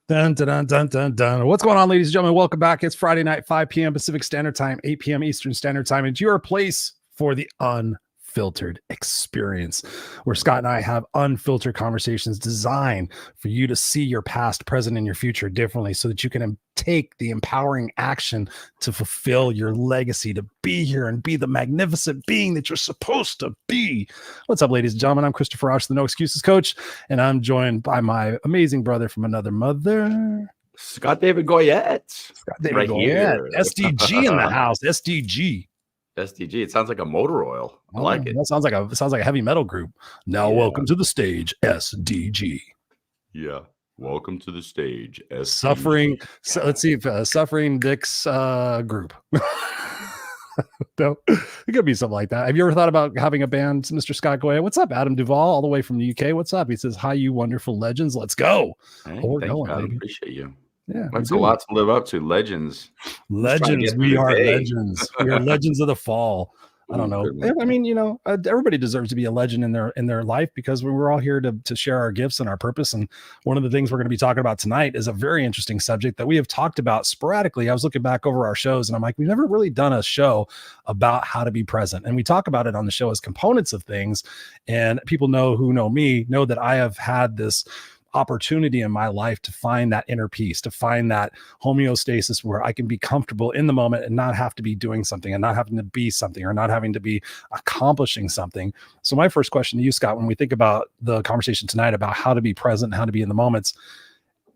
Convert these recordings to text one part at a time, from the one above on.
Dun, dun, dun, dun, dun, dun. What's going on, ladies and gentlemen? Welcome back. It's Friday night, 5 p.m. Pacific Standard Time, 8 p.m. Eastern Standard Time. It's your place for the Unfiltered Experience, where Scott and I have unfiltered conversations designed for you to see your past, present, and your future differently so that you can take the empowering action to fulfill your legacy, to be here and be the magnificent being that you're supposed to be. What's up, ladies and gentlemen? I'm Christopher Rausch, the No Excuses Coach, and I'm joined by my amazing brother from another mother, Scott Goyette. Scott Goyette. SDG in the house. SDG. SDG. It sounds like a motor oil. I like it. That sounds like a heavy metal group. Now, welcome to the stage, SDG. Yeah. Welcome to the stage, SDG. Suffering. So let's see if Suffering Dick's group. No, it could be something like that. Have you ever thought about having a band, Mr. Scott Goyette? What's up, Adam Duvall, all the way from the UK? What's up? He says, "Hi, you wonderful legends. Let's go." Hey, we're thanks, going, God. I baby. appreciate you. Yeah, that's a lot to live up to. Legends. Legends. We are legends. We are legends of the fall. I don't know. I mean, everybody deserves to be a legend in their life because we're all here to share our gifts and our purpose. And one of the things we're going to be talking about tonight is a very interesting subject that we have talked about sporadically. I was looking back over our shows and I'm like, we've never really done a show about how to be present. And we talk about it on the show as components of things. And people who know me know that I have had this opportunity in my life to find that inner peace, to find that homeostasis where I can be comfortable in the moment and not have to be doing something and not having to be something or not having to be accomplishing something. So my first question to you, Scott, when we think about the conversation tonight about how to be present and how to be in the moments,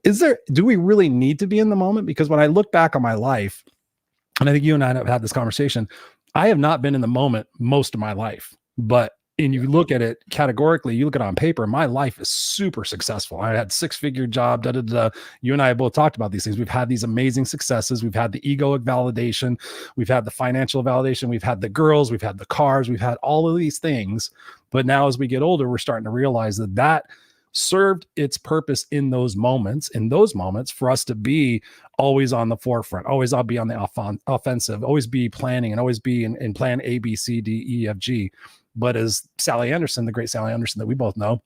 do we really need to be in the moment? Because when I look back on my life, and I think you and I have had this conversation, I have not been in the moment most of my life, and you look at it categorically, you look at it on paper, my life is super successful. I had 6-figure job, You and I have both talked about these things. We've had these amazing successes. We've had the egoic validation. We've had the financial validation. We've had the girls. We've had the cars. We've had all of these things. But now as we get older, we're starting to realize that served its purpose in those moments for us to be always on the forefront, always I'll be on the offensive, always be planning and always be in plan A, B, C, D, E, F, G. But as Sally Anderson, the great Sally Anderson that we both know,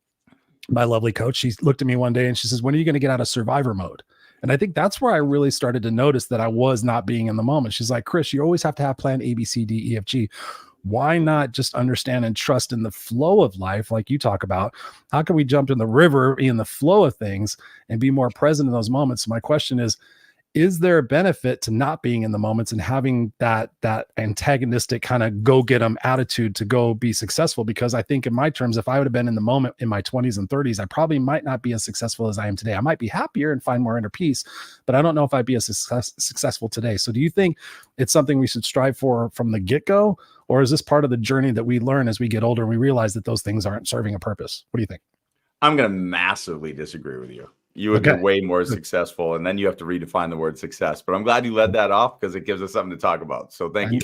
my lovely coach, she looked at me one day and she says, "When are you going to get out of survivor mode?" And I think that's where I really started to notice that I was not being in the moment. She's like, "Chris, you always have to have plan A, B, C, D, E, F, G. Why not just understand and trust in the flow of life like you talk about? How can we jump in the river in the flow of things and be more present in those moments?" So my question is there a benefit to not being in the moments and having that antagonistic kind of go get 'em attitude to go be successful? Because I think in my terms, if I would have been in the moment in my 20s and 30s, I probably might not be as successful as I am today. I might be happier and find more inner peace, but I don't know if I'd be as successful today. So do you think it's something we should strive for from the get-go? Or is this part of the journey that we learn as we get older and we realize that those things aren't serving a purpose? What do you think? I'm going to massively disagree with you. You would be way more successful, and then you have to redefine the word success. But I'm glad you led that off because it gives us something to talk about. So thank you.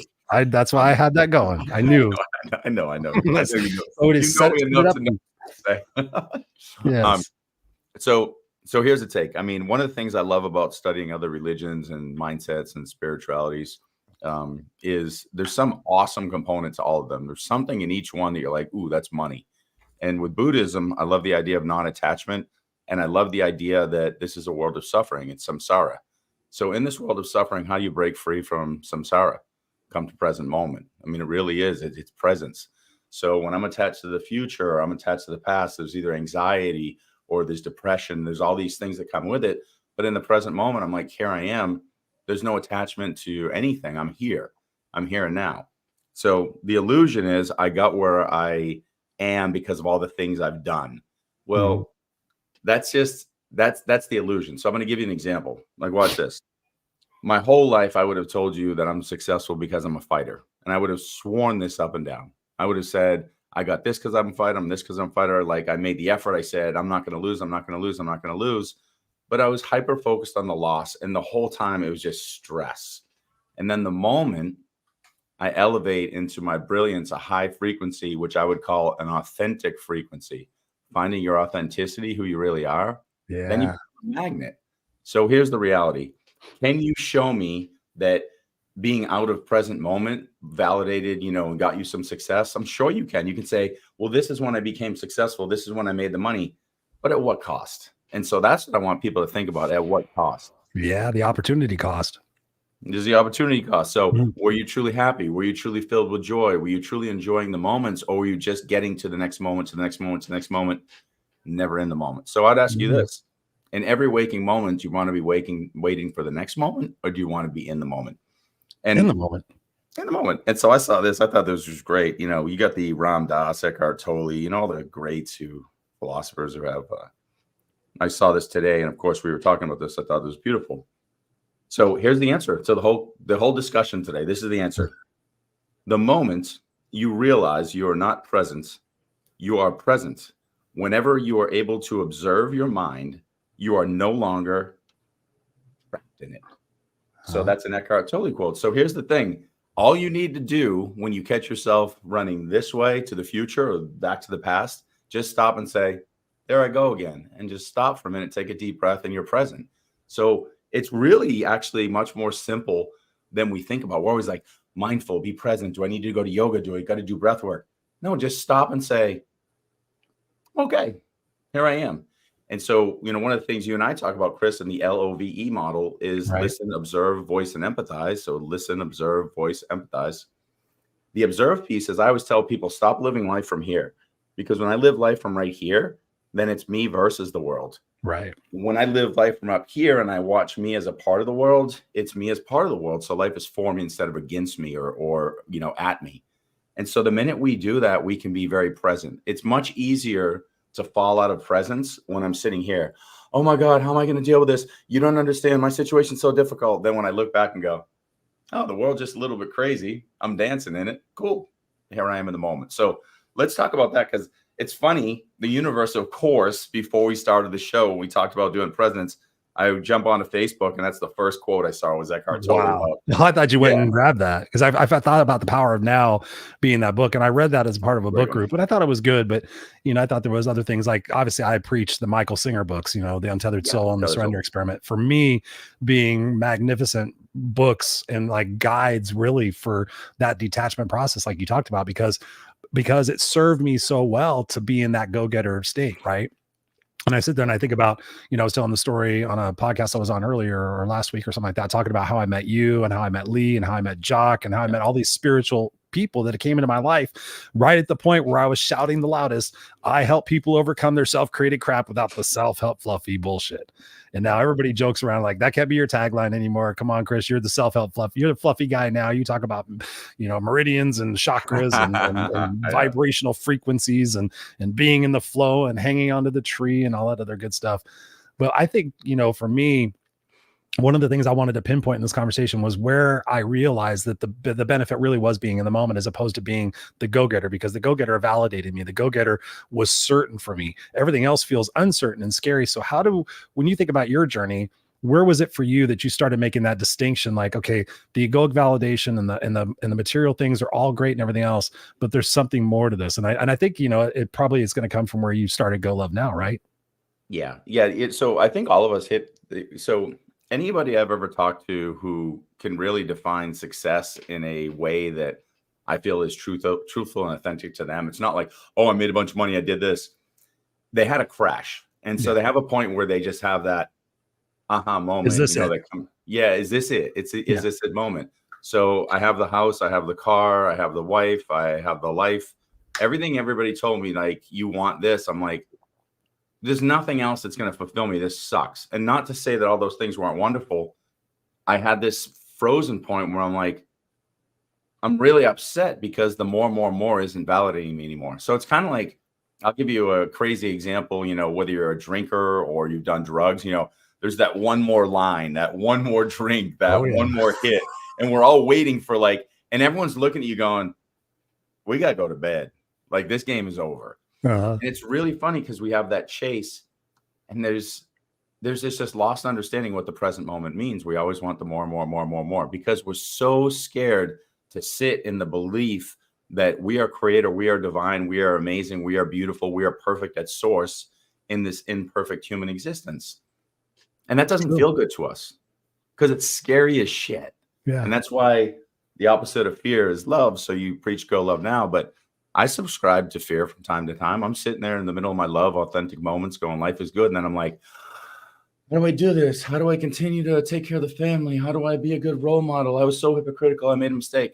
That's why I had that going. I knew. I know. Yes. So here's the take. I mean, one of the things I love about studying other religions and mindsets and spiritualities is there's some awesome component to all of them. There's something in each one that you're like, ooh, that's money. And with Buddhism, I love the idea of non-attachment. And I love the idea that this is a world of suffering. It's samsara. So in this world of suffering, how do you break free from samsara? Come to present moment. I mean, it really is. It's presence. So when I'm attached to the future or I'm attached to the past, there's either anxiety or there's depression. There's all these things that come with it. But in the present moment, I'm like, here I am. There's no attachment to anything. I'm here. I'm here and now. So the illusion is I got where I am because of all the things I've done. Well, that's the illusion. So I'm going to give you an example. Like, watch this. My whole life, I would have told you that I'm successful because I'm a fighter. And I would have sworn this up and down. I would have said, I got this because I'm a fighter. I'm this because I'm a fighter. Like, I made the effort. I said, I'm not going to lose. I'm not going to lose. I'm not going to lose. But I was hyper focused on the loss. And the whole time it was just stress. And then the moment I elevate into my brilliance, a high frequency, which I would call an authentic frequency, finding your authenticity, who you really are, then you become a magnet. So here's the reality. Can you show me that being out of present moment validated, and got you some success? I'm sure you can. You can say, well, this is when I became successful. This is when I made the money. But at what cost? And so that's what I want people to think about. At what cost? Yeah, the opportunity cost. There's the opportunity cost. So Mhm. were you truly happy? Were you truly filled with joy? Were you truly enjoying the moments, or were you just getting to the next moment, to the next moment, to the next moment, never in the moment? So I'd ask you Mhm. this. In every waking moment, do you want to be waiting for the next moment, or do you want to be in the moment? And In the moment. in the moment. And so I saw this. I thought this was great. You know, you got the Ram Dass, Eckhart Tolle, you know, all the greats philosophers who have. I saw this today, and of course, we were talking about this. I thought it was beautiful. So here's the answer to the whole discussion today. This is the answer. The moment you realize you are not present, you are present. Whenever you are able to observe your mind, you are no longer trapped in it. So that's an Eckhart Tolle quote. So here's the thing. All you need to do when you catch yourself running this way to the future or back to the past, just stop and say, there I go again. And just stop for a minute, take a deep breath, and you're present. So it's really actually much more simple than we think about. We're always like, mindful, be present. Do I need to go to yoga? Do I got to do breath work? No, just stop and say, okay, here I am. And so, you know, one of the things you and I talk about, Chris, in the LOVE model is Right. listen, observe, voice, and empathize. So listen, observe, voice, empathize. The observe piece is I always tell people, stop living life from here. Because when I live life from right here, then it's me versus the world. Right. When I live life from up here and I watch me as a part of the world, it's me as part of the world. So life is for me instead of against me or you know, at me. And so the minute we do that, we can be very present. It's much easier to fall out of presence when I'm sitting here. Oh my God, how am I going to deal with this? You don't understand. My situation's so difficult. Then when I look back and go, oh, the world's just a little bit crazy. I'm dancing in it. Cool. Here I am in the moment. So let's talk about that, because it's funny. The universe, of course, before we started the show, we talked about doing presence. I would jump onto Facebook, and that's the first quote I saw was Eckhart Tolle. Wow. I thought you went and grabbed that, because I've thought about The Power of Now being that book, and I read that as part of a book group, and I thought it was good. But, you know, I thought there was other things, like obviously I preached the Michael Singer books, you know, The Untethered Soul and The Surrender Experiment, for me being magnificent books and like guides really for that detachment process, like you talked about, because it served me so well to be in that go-getter state, right? And I sit there and I think about, you know, I was telling the story on a podcast I was on earlier or last week or something like that, talking about how I met you and how I met Lee and how I met Jock and how I met all these spiritual people that came into my life right at the point where I was shouting the loudest. I help people overcome their self-created crap without the self-help fluffy bullshit. And now everybody jokes around like, that can't be your tagline anymore. Come on, Chris, you're the self-help fluffy. You're the fluffy guy now. You talk about, you know, meridians and chakras and vibrational frequencies and being in the flow and hanging onto the tree and all that other good stuff. But I think, you know, for me, one of the things I wanted to pinpoint in this conversation was where I realized that the benefit really was being in the moment, as opposed to being the go-getter, because the go-getter validated me. The go-getter was certain for me. Everything else feels uncertain and scary. So when you think about your journey, where was it for you that you started making that distinction? Like, okay, the egoic validation and the material things are all great and everything else, but there's something more to this. And I think, you know, it probably is going to come from where you started Go Love Now, right? Yeah. So I think all of us anybody I've ever talked to who can really define success in a way that I feel is truthful and authentic to them. It's not like, oh, I made a bunch of money, I did this. They had a crash. And so they have a point where they just have that aha moment. Is this it? Is this it? Is this it moment? So I have the house, I have the car, I have the wife, I have the life. Everything everybody told me, like, you want this. I'm like, there's nothing else that's going to fulfill me. This sucks. And not to say that all those things weren't wonderful. I had this frozen point where I'm like, I'm really upset because the more isn't validating me anymore. So it's kind of like, I'll give you a crazy example, you know, whether you're a drinker or you've done drugs, you know, there's that one more line, that one more drink, that one more hit. And we're all waiting for and everyone's looking at you going, we got to go to bed. Like, this game is over. And it's really funny because we have that chase, and there's this just lost understanding what the present moment means. We always want the more, because we're so scared to sit in the belief that we are creator, we are divine, we are amazing, we are beautiful, we are perfect at source in this imperfect human existence. And that doesn't feel good to us because it's scary as shit. Yeah. And that's why the opposite of fear is love. So you preach Go Love Now, but I subscribe to fear from time to time. I'm sitting there in the middle of my love, authentic moments going, life is good. And then I'm like, how do I do this? How do I continue to take care of the family? How do I be a good role model? I was so hypocritical. I made a mistake.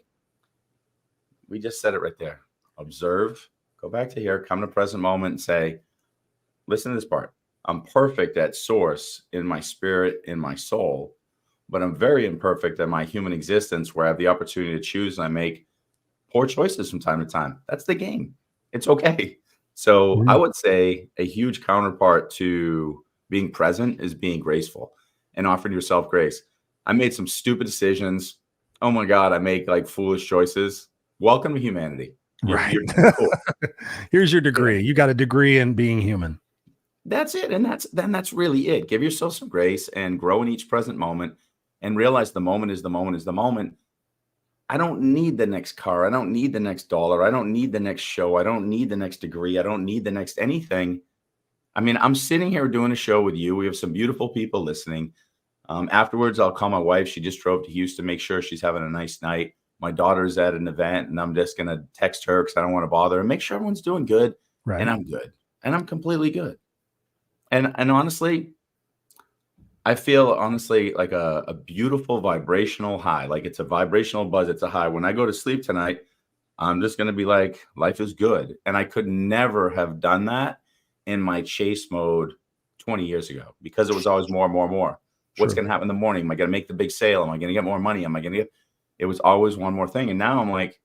We just said it right there. Observe, go back to here, come to present moment and say, listen to this part. I'm perfect at source in my spirit, in my soul, but I'm very imperfect at my human existence where I have the opportunity to choose and I make poor choices from time to time. That's the game. It's okay. So I would say a huge counterpart to being present is being graceful and offering yourself grace. I made some stupid decisions. Oh my God, I make like foolish choices. Welcome to humanity. You're cool. Here's your degree. You got a degree in being human. That's it. And that's really it. Give yourself some grace and grow in each present moment and realize the moment is the moment is the moment. I don't need the next car. I don't need the next dollar. I don't need the next show. I don't need the next degree. I don't need the next anything. I mean, I'm sitting here doing a show with you. We have some beautiful people listening. Afterwards, I'll call my wife. She just drove to Houston, make sure she's having a nice night. My daughter's at an event and I'm just going to text her because I don't want to bother her and make sure everyone's doing good. Right. And I'm good. And I'm completely good. And honestly, I feel honestly like a beautiful vibrational high. Like it's a vibrational buzz. It's a high. When I go to sleep tonight, I'm just going to be like, life is good. And I could never have done that in my chase mode 20 years ago because it was always more and more and more. Sure. What's going to happen in the morning? Am I going to make the big sale? Am I going to get more money? Am I going to get, it was always one more thing. And now I'm like,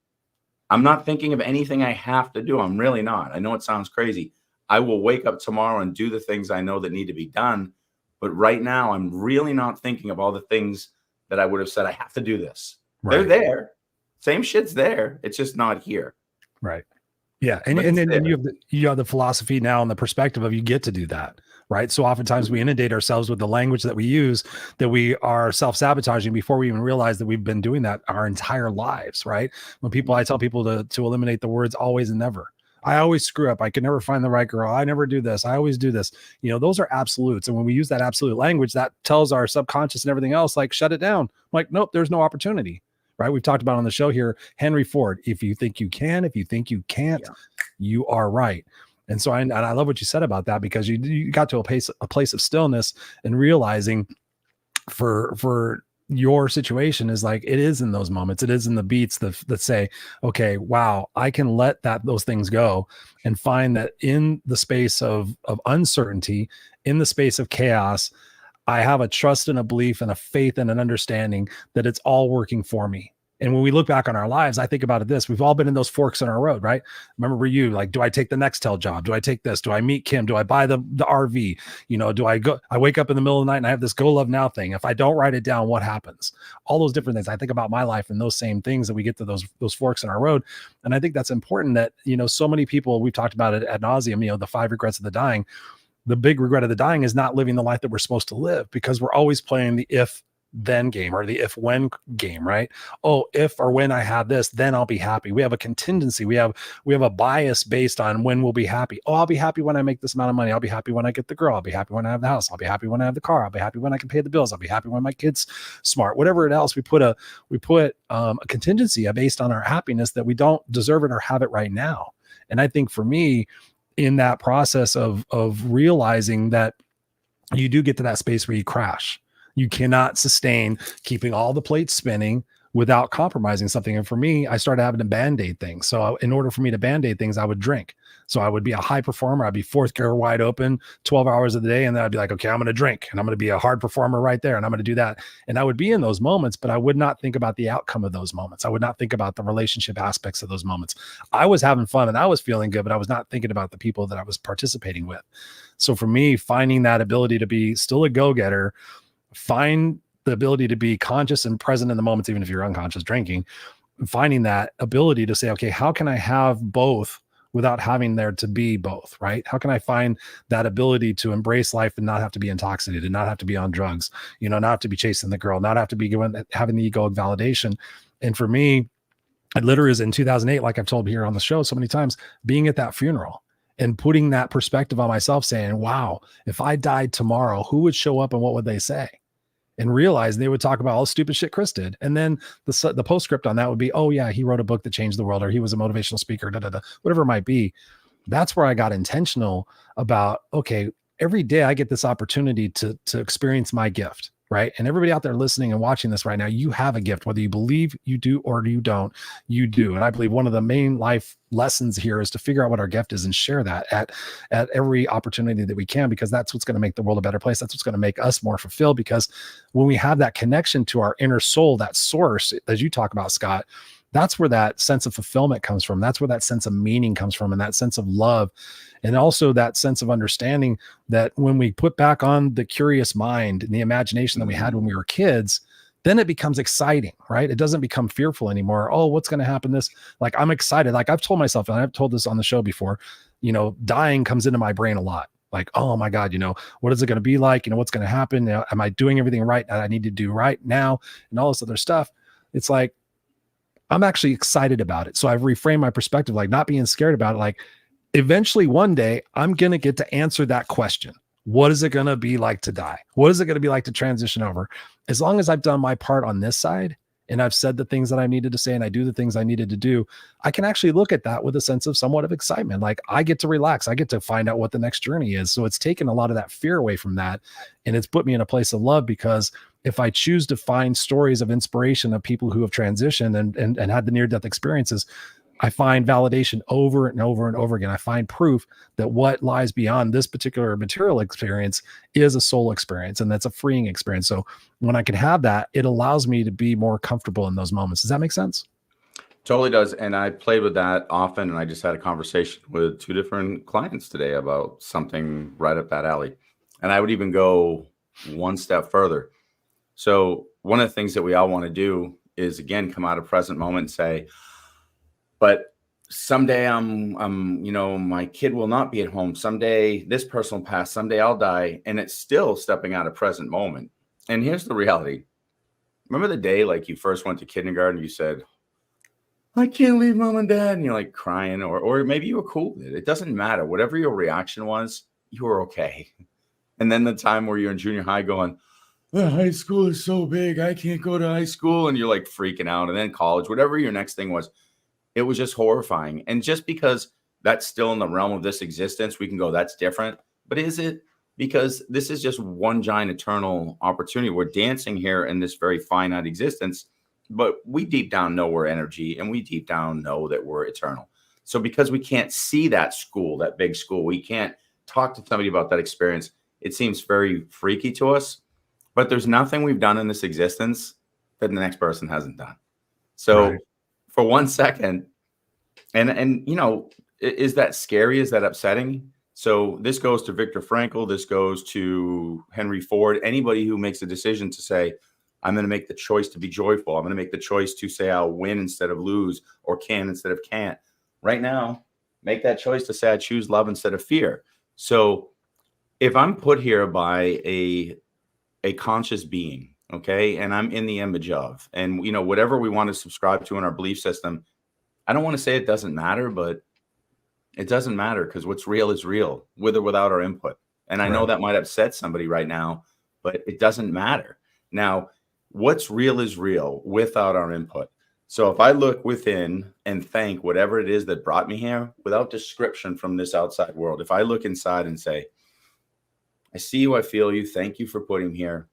I'm not thinking of anything I have to do. I'm really not. I know it sounds crazy. I will wake up tomorrow and do the things I know that need to be done. But right now, I'm really not thinking of all the things that I would have said, I have to do this. Right. They're there. Same shit's there. It's just not here. Right. Yeah. And then you have the philosophy now and the perspective of you get to do that. Right. So oftentimes we inundate ourselves with the language that we use that we are self-sabotaging before we even realize that we've been doing that our entire lives. Right. I tell people to eliminate the words always and never. I always screw up. I can never find the right girl. I never do this. I always do this. You know, those are absolutes. And when we use that absolute language, that tells our subconscious and everything else, like, shut it down. I'm like, nope, there's no opportunity. Right. We've talked about on the show here, Henry Ford. If you think you can, if you think you can't, you are right. And so I love what you said about that because you got to a place of stillness and realizing for your situation is like, it is in those moments, it is in the beats that say, okay, wow, I can let those things go and find that in the space of uncertainty, in the space of chaos, I have a trust and a belief and a faith and an understanding that it's all working for me. And when we look back on our lives, I think about it this, we've all been in those forks in our road, right? Remember you, like, do I take the Nextel job? Do I take this? Do I meet Kim? Do I buy the RV? You know, I wake up in the middle of the night and I have this go love now thing. If I don't write it down, what happens? All those different things. I think about my life and those same things that we get to those forks in our road. And I think that's important that, you know, so many people, we've talked about it ad nauseum, you know, the 5 regrets of the dying. The big regret of the dying is not living the life that we're supposed to live because we're always playing the if then game or the if when game, right? Oh, if or when I have this, then I'll be happy. We have a contingency. We have a bias based on when we'll be happy. Oh, I'll be happy when I make this amount of money. I'll be happy when I get the girl. I'll be happy when I have the house. I'll be happy when I have the car. I'll be happy when I can pay the bills. I'll be happy when my kid's smart. Whatever else we put a contingency based on our happiness that we don't deserve it or have it right now. And I think for me, in that process of realizing that you do get to that space where you crash. You cannot sustain keeping all the plates spinning without compromising something. And for me, I started having to band-aid things. So in order for me to band-aid things, I would drink. So I would be a high performer. I'd be fourth gear wide open 12 hours of the day. And then I'd be like, okay, I'm going to drink and I'm going to be a hard performer right there. And I'm going to do that. And I would be in those moments, but I would not think about the outcome of those moments. I would not think about the relationship aspects of those moments. I was having fun and I was feeling good, but I was not thinking about the people that I was participating with. So for me, finding that ability to be still a go-getter, find the ability to be conscious and present in the moments, even if you're unconscious drinking, finding that ability to say, okay, how can I have both without having there to be both, right? How can I find that ability to embrace life and not have to be intoxicated, not have to be on drugs, you know, not have to be chasing the girl, not have to be having the egoic validation. And for me, it literally is in 2008, like I've told here on the show so many times, being at that funeral and putting that perspective on myself saying, wow, if I died tomorrow, who would show up and what would they say? And realize they would talk about all the stupid shit Chris did. And then the postscript on that would be, oh yeah, he wrote a book that changed the world, or he was a motivational speaker, whatever it might be. That's where I got intentional about, okay, every day I get this opportunity to experience my gift, right? And everybody out there listening and watching this right now, you have a gift, whether you believe you do or you don't, you do. And I believe one of the main life lessons here is to figure out what our gift is and share that at every opportunity that we can, because that's what's going to make the world a better place. That's what's going to make us more fulfilled, because when we have that connection to our inner soul, that source, as you talk about, Scott, that's where that sense of fulfillment comes from. That's where that sense of meaning comes from, and that sense of love. And also that sense of understanding that when we put back on the curious mind and the imagination that we had when we were kids, then it becomes exciting, right? It doesn't become fearful anymore. Oh, what's going to happen? Like, I'm excited. Like I've told myself, and I've told this on the show before, dying comes into my brain a lot. Like, oh my God, what is it going to be like? What's going to happen? Am I doing everything right that I need to do right now? And all this other stuff. It's like, I'm actually excited about it. So I've reframed my perspective, like not being scared about it. Like eventually one day I'm going to get to answer that question. What is it going to be like to die? What is it going to be like to transition over? As long as I've done my part on this side and I've said the things that I needed to say and I do the things I needed to do, I can actually look at that with a sense of somewhat of excitement. Like I get to relax. I get to find out what the next journey is. So it's taken a lot of that fear away from that. And it's put me in a place of love, because if I choose to find stories of inspiration of people who have transitioned and had the near-death experiences, I find validation over and over and over again. I find proof that what lies beyond this particular material experience is a soul experience, and that's a freeing experience. So when I can have that, it allows me to be more comfortable in those moments. Does that make sense? Totally does. And I played with that often. And I just had a conversation with 2 different clients today about something right up that alley. And I would even go one step further. So one of the things that we all want to do is, again, come out of present moment and say, but someday my kid will not be at home. Someday this person will pass. Someday I'll die. And it's still stepping out of present moment. And here's the reality. Remember the day like you first went to kindergarten, you said, I can't leave mom and dad. And you're like crying, or maybe you were cool with it. It doesn't matter. Whatever your reaction was, you were okay. And then the time where you're in junior high going, high school is so big, I can't go to high school. And you're like freaking out. And then college, whatever your next thing was, it was just horrifying. And just because that's still in the realm of this existence, we can go, that's different. But is it? Because this is just one giant eternal opportunity. We're dancing here in this very finite existence, but we deep down know we're energy, and we deep down know that we're eternal. So because we can't see that school, that big school, we can't talk to somebody about that experience, it seems very freaky to us. But there's nothing we've done in this existence that the next person hasn't done. So right. For 1 second, and is that scary? Is that upsetting? So this goes to Viktor Frankl. This goes to Henry Ford. Anybody who makes a decision to say, I'm going to make the choice to be joyful. I'm going to make the choice to say I'll win instead of lose, or can instead of can't. Right now, make that choice to say I choose love instead of fear. So if I'm put here by a conscious being, okay, and I'm in the image of, and whatever we want to subscribe to in our belief system, I don't want to say it doesn't matter, but it doesn't matter, because what's real is real, with or without our input. And I know that might upset somebody right now, but it doesn't matter. Now, what's real is real without our input. So if I look within and thank whatever it is that brought me here without description from this outside world, if I look inside and say, I see you, I feel you, thank you for putting me here,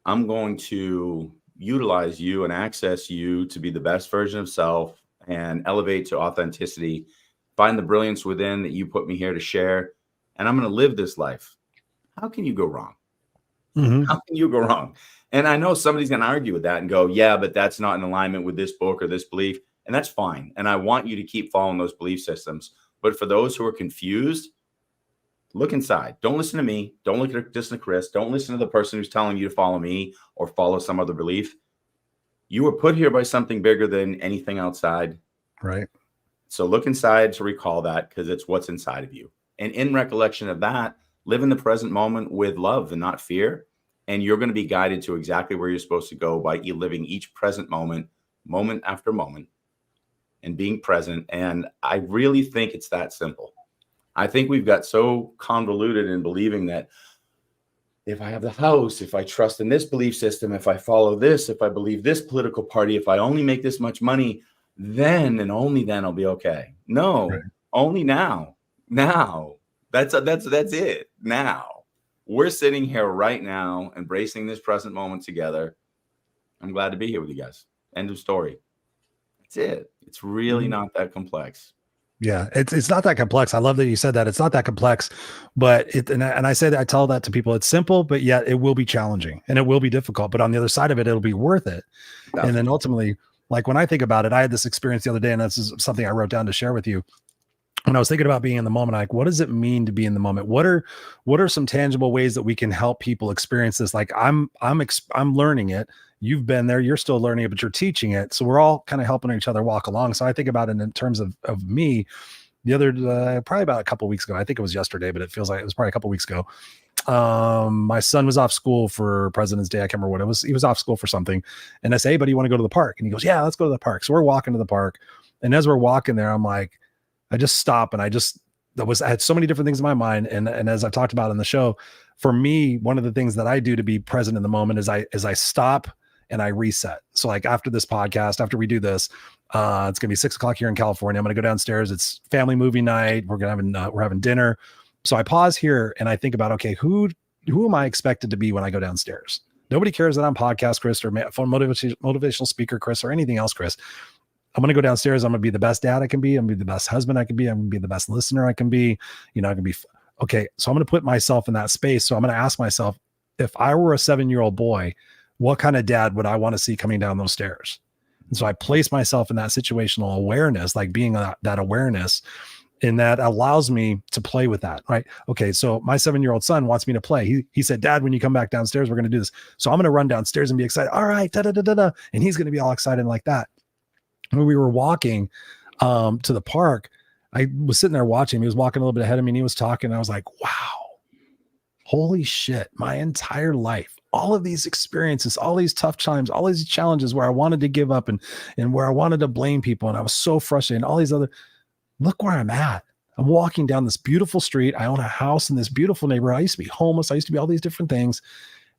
I'm going to utilize you and access you to be the best version of self and elevate to authenticity, find the brilliance within that you put me here to share, and I'm going to live this life. How can you go wrong? Mm-hmm. How can you go wrong? And I know somebody's going to argue with that and go, yeah, but that's not in alignment with this book or this belief. And that's fine. And I want you to keep following those belief systems. But for those who are confused, look inside. Don't listen to me. Don't listen to Chris. Don't listen to the person who's telling you to follow me or follow some other belief. You were put here by something bigger than anything outside. Right. So look inside to recall that, because it's what's inside of you. And in recollection of that, live in the present moment with love and not fear. And you're going to be guided to exactly where you're supposed to go by living each present moment, moment after moment, and being present. And I really think it's that simple. I think we've got so convoluted in believing that if I have the house, if I trust in this belief system, if I follow this, if I believe this political party, if I only make this much money, then and only then I'll be okay. No, right. Only now. That's it. Now we're sitting here right now, embracing this present moment together. I'm glad to be here with you guys. End of story. That's it. It's really not that complex. Yeah, it's not that complex. I love that you said that. It's not that complex, but and I say that, I tell that to people. It's simple, but yet it will be challenging and it will be difficult. But on the other side of it, it'll be worth it. Definitely. And then ultimately, like when I think about it, I had this experience the other day, and this is something I wrote down to share with you. When I was thinking about being in the moment, like, what does it mean to be in the moment? What are some tangible ways that we can help people experience this? Like I'm learning it. You've been there, you're still learning it, but you're teaching it. So we're all kind of helping each other walk along. So I think about it in terms of me. The other, probably about a couple of weeks ago, I think it was yesterday, but it feels like it was probably a couple of weeks ago. My son was off school for President's Day. I can't remember what it was. He was off school for something. And I say, hey, buddy, you want to go to the park? And he goes, yeah, let's go to the park. So we're walking to the park. And as we're walking there, I'm like, I just stop. And I had so many different things in my mind. And as I've talked about in the show, for me, one of the things that I do to be present in the moment is I stop and I reset. So like after this podcast, after we do this, it's gonna be 6 o'clock here in California. I'm gonna go downstairs. It's family movie night. We're having dinner. So I pause here and I think about, okay, who am I expected to be when I go downstairs? Nobody cares that I'm podcast Chris or motivational speaker Chris or anything else Chris. I'm going to go downstairs. I'm going to be the best dad I can be. I'm going to be the best husband I can be. I'm going to be the best listener I can be. I can be, okay. So I'm going to put myself in that space. So I'm going to ask myself, if I were a 7-year-old boy, what kind of dad would I want to see coming down those stairs? And so I place myself in that situational awareness, like being that awareness, and that allows me to play with that. Right. Okay. So my 7-year-old son wants me to play. He said, Dad, when you come back downstairs, we're going to do this. So I'm going to run downstairs and be excited. All right. Da, da, da, da, da. And he's going to be all excited like that. When we were walking to the park, I was sitting there watching him. He was walking a little bit ahead of me and he was talking. And I was like, wow, holy shit. My entire life, all of these experiences, all these tough times, all these challenges where I wanted to give up and where I wanted to blame people. And I was so frustrated and all these other, look where I'm at. I'm walking down this beautiful street. I own a house in this beautiful neighborhood. I used to be homeless. I used to be all these different things.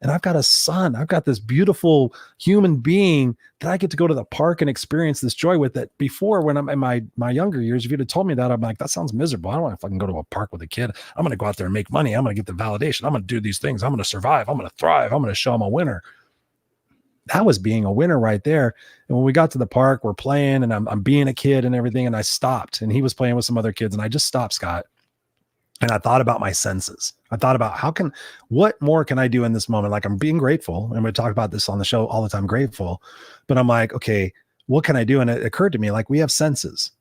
And I've got a son. I've got this beautiful human being that I get to go to the park and experience this joy with. That before, when I'm in my younger years, if you'd have told me that, I'm like, that sounds miserable. I don't want to fucking go to a park with a kid. I'm going to go out there and make money. I'm going to get the validation. I'm going to do these things. I'm going to survive. I'm going to thrive. I'm going to show I'm a winner. That was being a winner right there. And when we got to the park, we're playing and I'm being a kid and everything. And I stopped and he was playing with some other kids and I just stopped, Scott. And I thought about my senses. I thought about what more can I do in this moment? Like I'm being grateful. And we talk about this on the show all the time, grateful. But I'm like, okay, what can I do? And it occurred to me, like we have senses.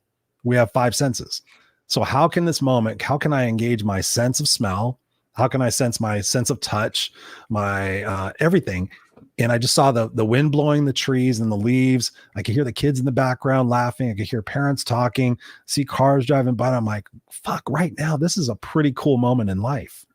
We have 5 senses. So how can I engage my sense of smell? How can I sense my sense of touch, my everything? And I just saw the wind blowing the trees and the leaves. I could hear the kids in the background laughing. I could hear parents talking, see cars driving by. And I'm like, fuck, right now, this is a pretty cool moment in life.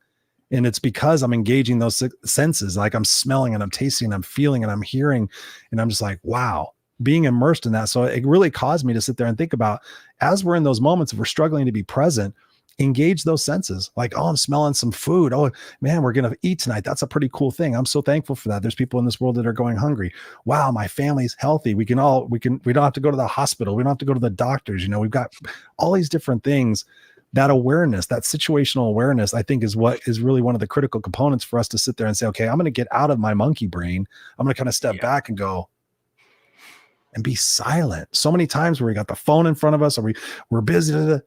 And it's because I'm engaging those senses. Like I'm smelling and I'm tasting and I'm feeling and I'm hearing. And I'm just like, wow, being immersed in that. So it really caused me to sit there and think about, as we're in those moments, if we're struggling to be present, engage those senses. Like, oh, I'm smelling some food. Oh man, we're going to eat tonight. That's a pretty cool thing. I'm so thankful for that. There's people in this world that are going hungry. Wow. My family's healthy. We don't have to go to the hospital. We don't have to go to the doctors. We've got all these different things. That awareness, that situational awareness, I think is what is really one of the critical components for us to sit there and say, okay, I'm going to get out of my monkey brain. I'm going to kind of step back and go and be silent. So many times where we got the phone in front of us or we're busy.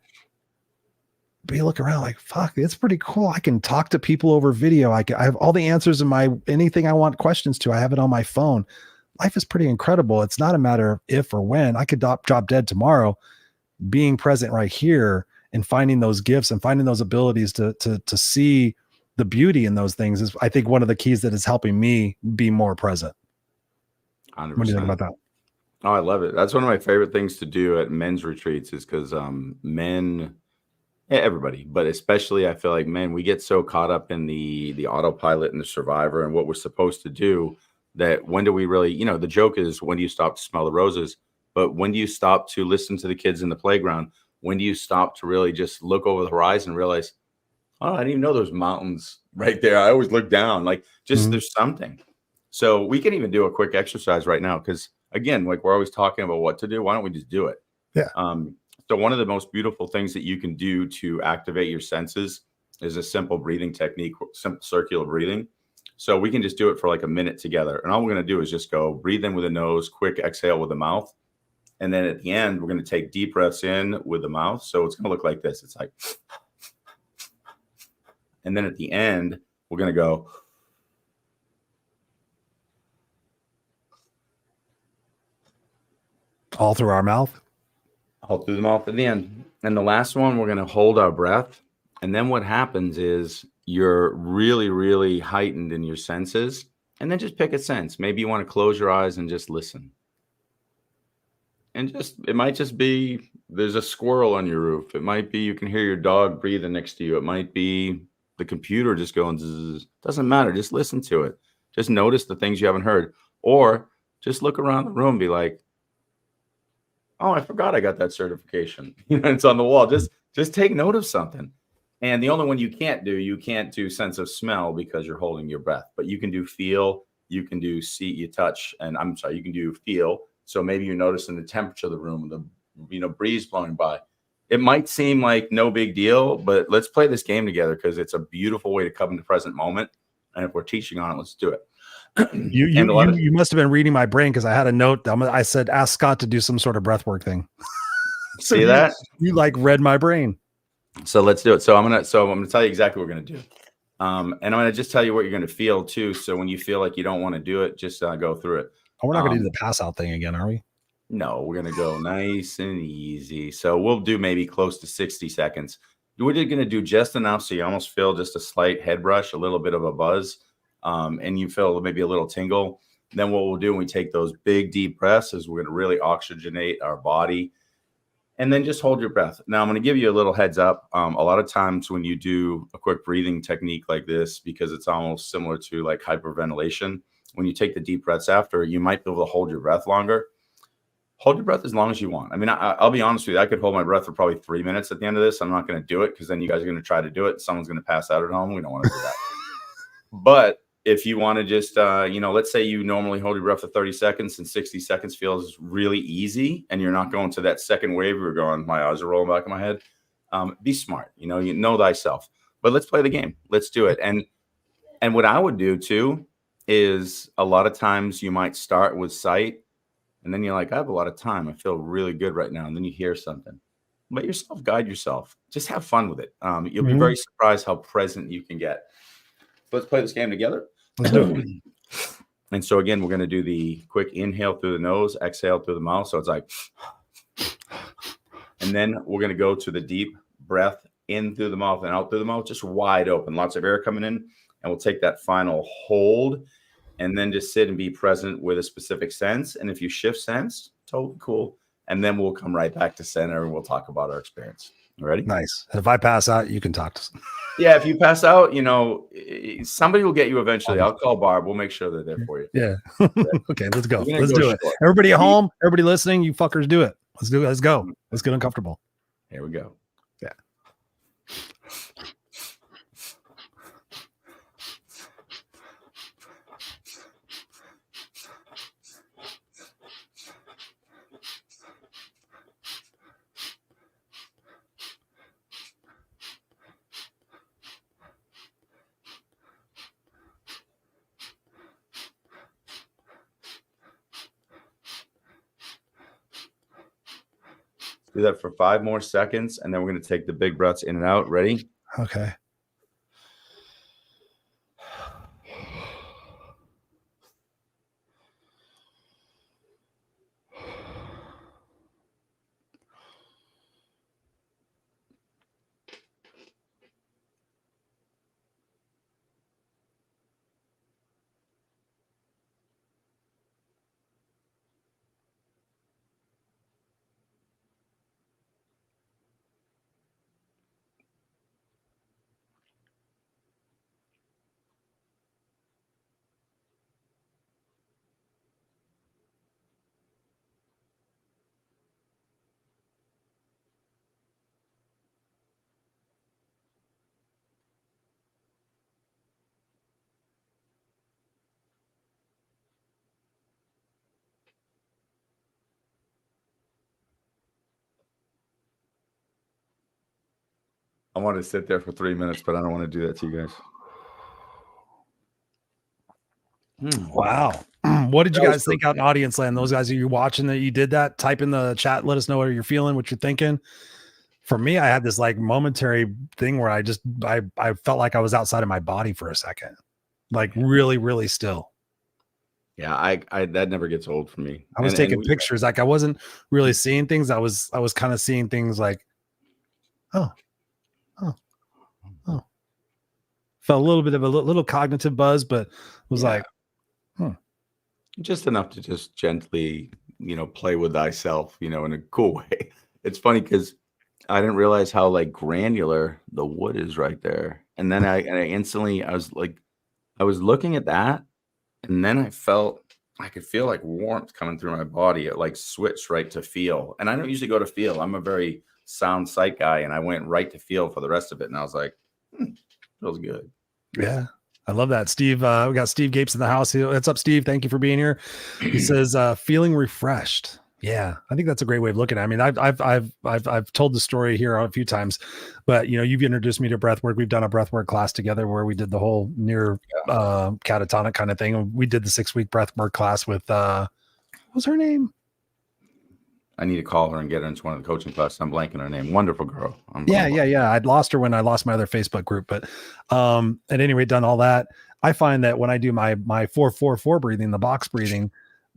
But you look around like, fuck, it's pretty cool. I can talk to people over video. I have all the answers in anything I want questions to. I have it on my phone. Life is pretty incredible. It's not a matter of if or when. I could drop dead tomorrow. Being present right here and finding those gifts and finding those abilities to see the beauty in those things is, I think, one of the keys that is helping me be more present. 100%. What do you think about that? Oh, I love it. That's one of my favorite things to do at men's retreats is because men, everybody, but especially I feel like men, we get so caught up in the autopilot and the survivor and what we're supposed to do that when do we really, the joke is, when do you stop to smell the roses? But when do you stop to listen to the kids in the playground? When do you stop to really just look over the horizon and realize, oh, I didn't even know there's mountains right there. I always look down, like just there's something. So we can even do a quick exercise right now. Cause again, like we're always talking about what to do. Why don't we just do it? Yeah. So one of the most beautiful things that you can do to activate your senses is a simple breathing technique, simple circular breathing. So we can just do it for like a minute together. And all we're going to do is just go breathe in with the nose, quick exhale with the mouth. And then at the end, we're going to take deep breaths in with the mouth. So it's going to look like this. It's like, and then at the end, we're going to go. All through our mouth? All through the mouth at the end. And the last one, we're going to hold our breath. And then what happens is you're really, really heightened in your senses. And then just pick a sense. Maybe you want to close your eyes and just listen. And just, it might just be there's a squirrel on your roof. It might be you can hear your dog breathing next to you. It might be the computer just going zzz. Doesn't matter. Just listen to it. Just notice the things you haven't heard. Or just look around the room and be like, oh, I forgot I got that certification. It's on the wall. Just take note of something. And the only one you can't do sense of smell because you're holding your breath. But you can do feel, you can do see, you touch, and I'm sorry, you can do feel. So maybe you're noticing the temperature of the room, the breeze blowing by. It might seem like no big deal, but let's play this game together because it's a beautiful way to come into the present moment. And if we're teaching on it, let's do it. You must have been reading my brain because I had a note. I said, ask Scott to do some sort of breathwork thing. So see that? You like read my brain. So let's do it. So I'm gonna tell you exactly what we're gonna do. And I'm gonna just tell you what you're gonna feel too. So when you feel like you don't want to do it, just go through it. Oh, we're not gonna do the pass out thing again, are we? No, we're gonna go nice and easy. So we'll do maybe close to 60 seconds. We're just gonna do just enough so you almost feel just a slight head rush, a little bit of a buzz, and you feel maybe a little tingle. Then what we'll do when we take those big deep breaths is we're gonna really oxygenate our body. And then just hold your breath. Now, I'm going to give you a little heads up. A lot of times when you do a quick breathing technique like this, because it's almost similar to like hyperventilation, when you take the deep breaths after, you might be able to hold your breath longer. Hold your breath as long as you want. I mean, I'll be honest with you. I could hold my breath for probably 3 minutes at the end of this. I'm not going to do it because then you guys are going to try to do it. Someone's going to pass out at home. We don't want to do that. But if you want to just, let's say you normally hold your breath for 30 seconds and 60 seconds feels really easy and you're not going to that second wave, you're going, my eyes are rolling back in my head. Be smart, you know thyself. But let's play the game. Let's do it. And what I would do too is a lot of times you might start with sight and then you're like, I have a lot of time. I feel really good right now. And then you hear something. Let yourself guide yourself. Just have fun with it. You'll be very surprised how present you can get. Let's play this game together. Let's do it. And so again, we're going to do the quick inhale through the nose, exhale through the mouth. So it's like, and then we're going to go to the deep breath in through the mouth and out through the mouth, just wide open, lots of air coming in. And we'll take that final hold and then just sit and be present with a specific sense. And if you shift sense, totally cool. And then we'll come right back to center and we'll talk about our experience. Ready? Nice. And if I pass out, you can talk to us. Yeah, if you pass out, somebody will get you eventually. I'll call Barb. We'll make sure they're there for you. Yeah. Okay, let's go. Let's go do it. Everybody at home, everybody listening, you fuckers do it. Let's do it. Let's go. Let's get uncomfortable. Here we go. Yeah. Do that for 5 more seconds, and then we're going to take the big breaths in and out. Ready? Okay. I want to sit there for 3 minutes, but I don't want to do that to you guys. Wow. What did you guys think out in audience land? Those guys, are you watching that you did that? Type in the chat. Let us know what you're feeling, what you're thinking. For me, I had this like momentary thing where I felt like I was outside of my body for a second, like really, really still. Yeah, I that never gets old for me. I was taking pictures. Like I wasn't really seeing things. I was kind of seeing things like, oh. Felt a little bit of a little cognitive buzz, but was like, just enough to just gently, play with thyself, in a cool way. It's funny because I didn't realize how like granular the wood is right there. And then I instantly, I was looking at that, and then I could feel like warmth coming through my body. It like switched right to feel. And I don't usually go to feel. I'm a very sound sight guy, and I went right to feel for the rest of it. And I was like, feels good. Yeah. I love that. Steve, we got Steve Gapes in the house. What's up, Steve? Thank you for being here. He says, feeling refreshed. Yeah, I think that's a great way of looking at it. I mean, I've told the story here a few times, but you've introduced me to breathwork. We've done a breathwork class together where we did the whole near catatonic kind of thing. We did the 6-week breathwork class with what was her name? I need to call her and get her into one of the coaching classes. I'm blanking her name. Wonderful girl. Yeah. I'd lost her when I lost my other Facebook group, but at any rate, done all that. I find that when I do my 4-4-4 breathing, the box breathing,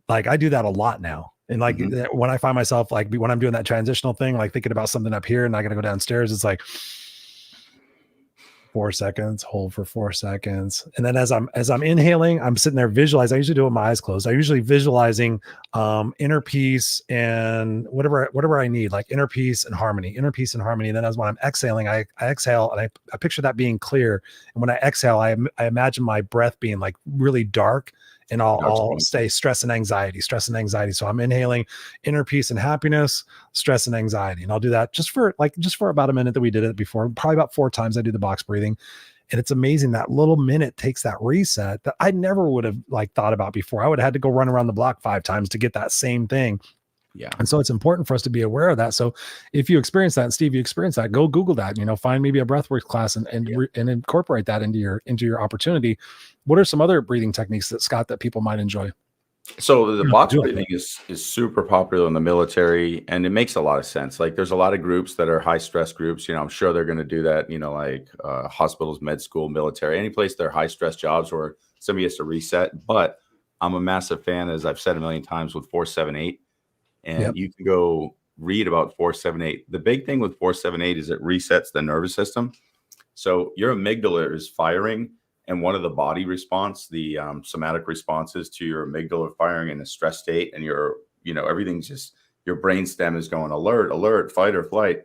like I do that a lot now. And like when I find myself, like when I'm doing that transitional thing, like thinking about something up here and I got to go downstairs, it's like 4 seconds, hold for 4 seconds. And then as I'm inhaling, I'm sitting there visualizing. I usually do it with my eyes closed. I usually visualizing inner peace and whatever I need, like inner peace and harmony. And then when I'm exhaling, I exhale and I picture that being clear. And when I exhale, I imagine my breath being like really dark, and I'll stay stress and anxiety. So I'm inhaling inner peace and happiness, stress and anxiety. And I'll do that just for about a minute that we did it before, probably about 4 times I do the box breathing. And it's amazing that little minute takes that reset that I never would have like thought about before. I would have had to go run around the block 5 times to get that same thing. Yeah. And so it's important for us to be aware of that. So if you experience that, and Steve, you experience that, go Google that, find maybe a breathwork class and incorporate that into your opportunity. What are some other breathing techniques Scott, that people might enjoy? So the box breathing is super popular in the military, and it makes a lot of sense. Like there's a lot of groups that are high stress groups. I'm sure they're going to do that, like hospitals, med school, military, any place they're high stress jobs where somebody has to reset. But I'm a massive fan, as I've said a million times, with 4-7-8. And you can go read about 4-7-8. The big thing with 4-7-8 is it resets the nervous system. So your amygdala is firing, and one of the body response, the somatic responses to your amygdala are firing in a stress state, and everything's just, your brain stem is going alert, fight or flight.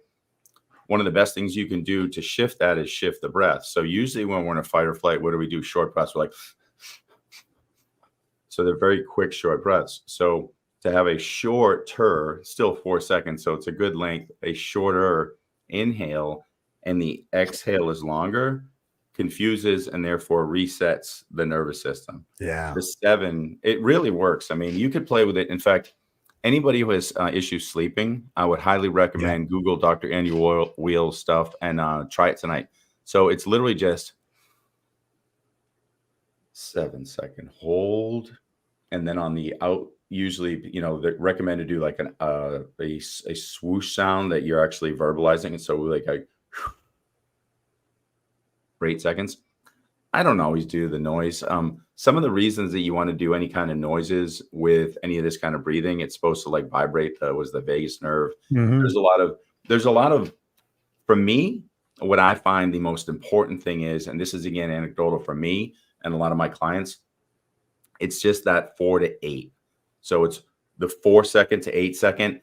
One of the best things you can do to shift that is shift the breath. So usually when we're in a fight or flight, what do we do? Short breaths. We're like, so they're very quick, short breaths. So to have a shorter, still 4 seconds, so it's a good length, a shorter inhale, and the exhale is longer, confuses and therefore resets the nervous system. Yeah. The 7, it really works. I mean, you could play with it. In fact, anybody who has issues sleeping, I would highly recommend Google Dr. Andy Weil's stuff and try it tonight. So it's literally just 7-second hold, and then on the out, usually, they recommend to do like a swoosh sound that you're actually verbalizing. And so like for 8 seconds. I don't always do the noise. Some of the reasons that you want to do any kind of noises with any of this kind of breathing, it's supposed to like vibrate the vagus nerve. There's a lot of, for me, what I find the most important thing is, and this is again anecdotal for me and a lot of my clients, it's just that 4 to 8. So it's the 4 second to 8 second.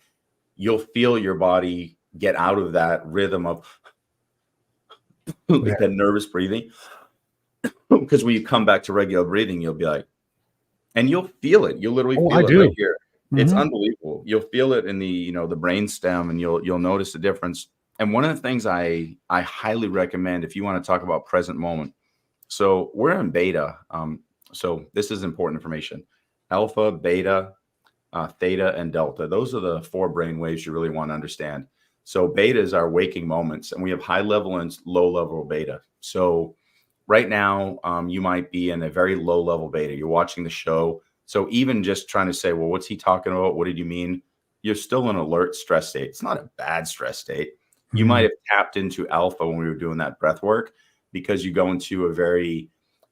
You'll feel your body get out of that rhythm of like that nervous breathing. Because when you come back to regular breathing, you'll be like, and you'll feel it. You'll literally feel it right here. It's unbelievable. You'll feel it in the, the brain stem, and you'll notice the difference. And one of the things I highly recommend if you want to talk about present moment. So we're in beta. So this is important information. Alpha, beta, theta, and delta. Those are the 4 brain waves you really want to understand. So betas are waking moments, and we have high level and low level beta. So right now, you might be in a very low level beta. You're watching the show. So even just trying to say, well, what's he talking about? What did you mean? You're still in alert stress state. It's not a bad stress state. You might have tapped into alpha when we were doing that breath work, because you go into a very,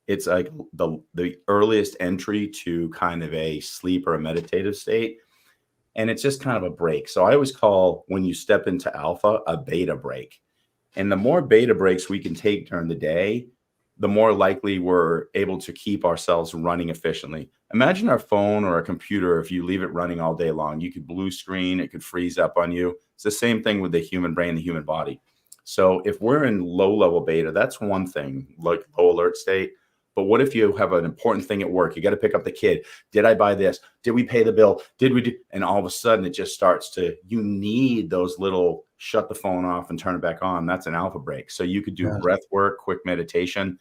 it's like the earliest entry to kind of a sleep or a meditative state. And it's just kind of a break. So I always call when you step into alpha a beta break. And the more beta breaks we can take during the day, the more likely we're able to keep ourselves running efficiently. Imagine our phone or a computer. If you leave it running all day long, you could blue screen, it could freeze up on you. It's the same thing with the human brain, the human body. So if we're in low level beta, that's one thing, like low alert state. But what if you have an important thing at work? You got to pick up the kid. Did I buy this? Did we pay the bill? Did we do? And all of a sudden it just starts to, you need those little shut the phone off and turn it back on. That's an alpha break. So you could do breath work, quick meditation.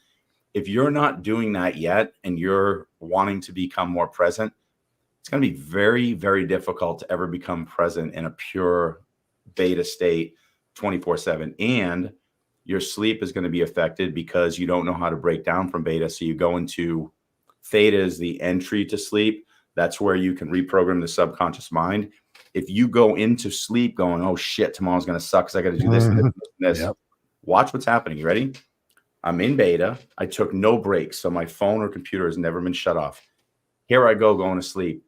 If you're not doing that yet and you're wanting to become more present, it's going to be very, very difficult to ever become present in a pure beta state 24/7. And your sleep is going to be affected because you don't know how to break down from beta. So you go into theta is the entry to sleep. That's where you can reprogram the subconscious mind. If you go into sleep going, oh shit, tomorrow's going to suck because I got to do this and this and this. Yep. Watch what's happening. You ready? I'm in beta. I took no breaks. So my phone or computer has never been shut off. Here I go going to sleep.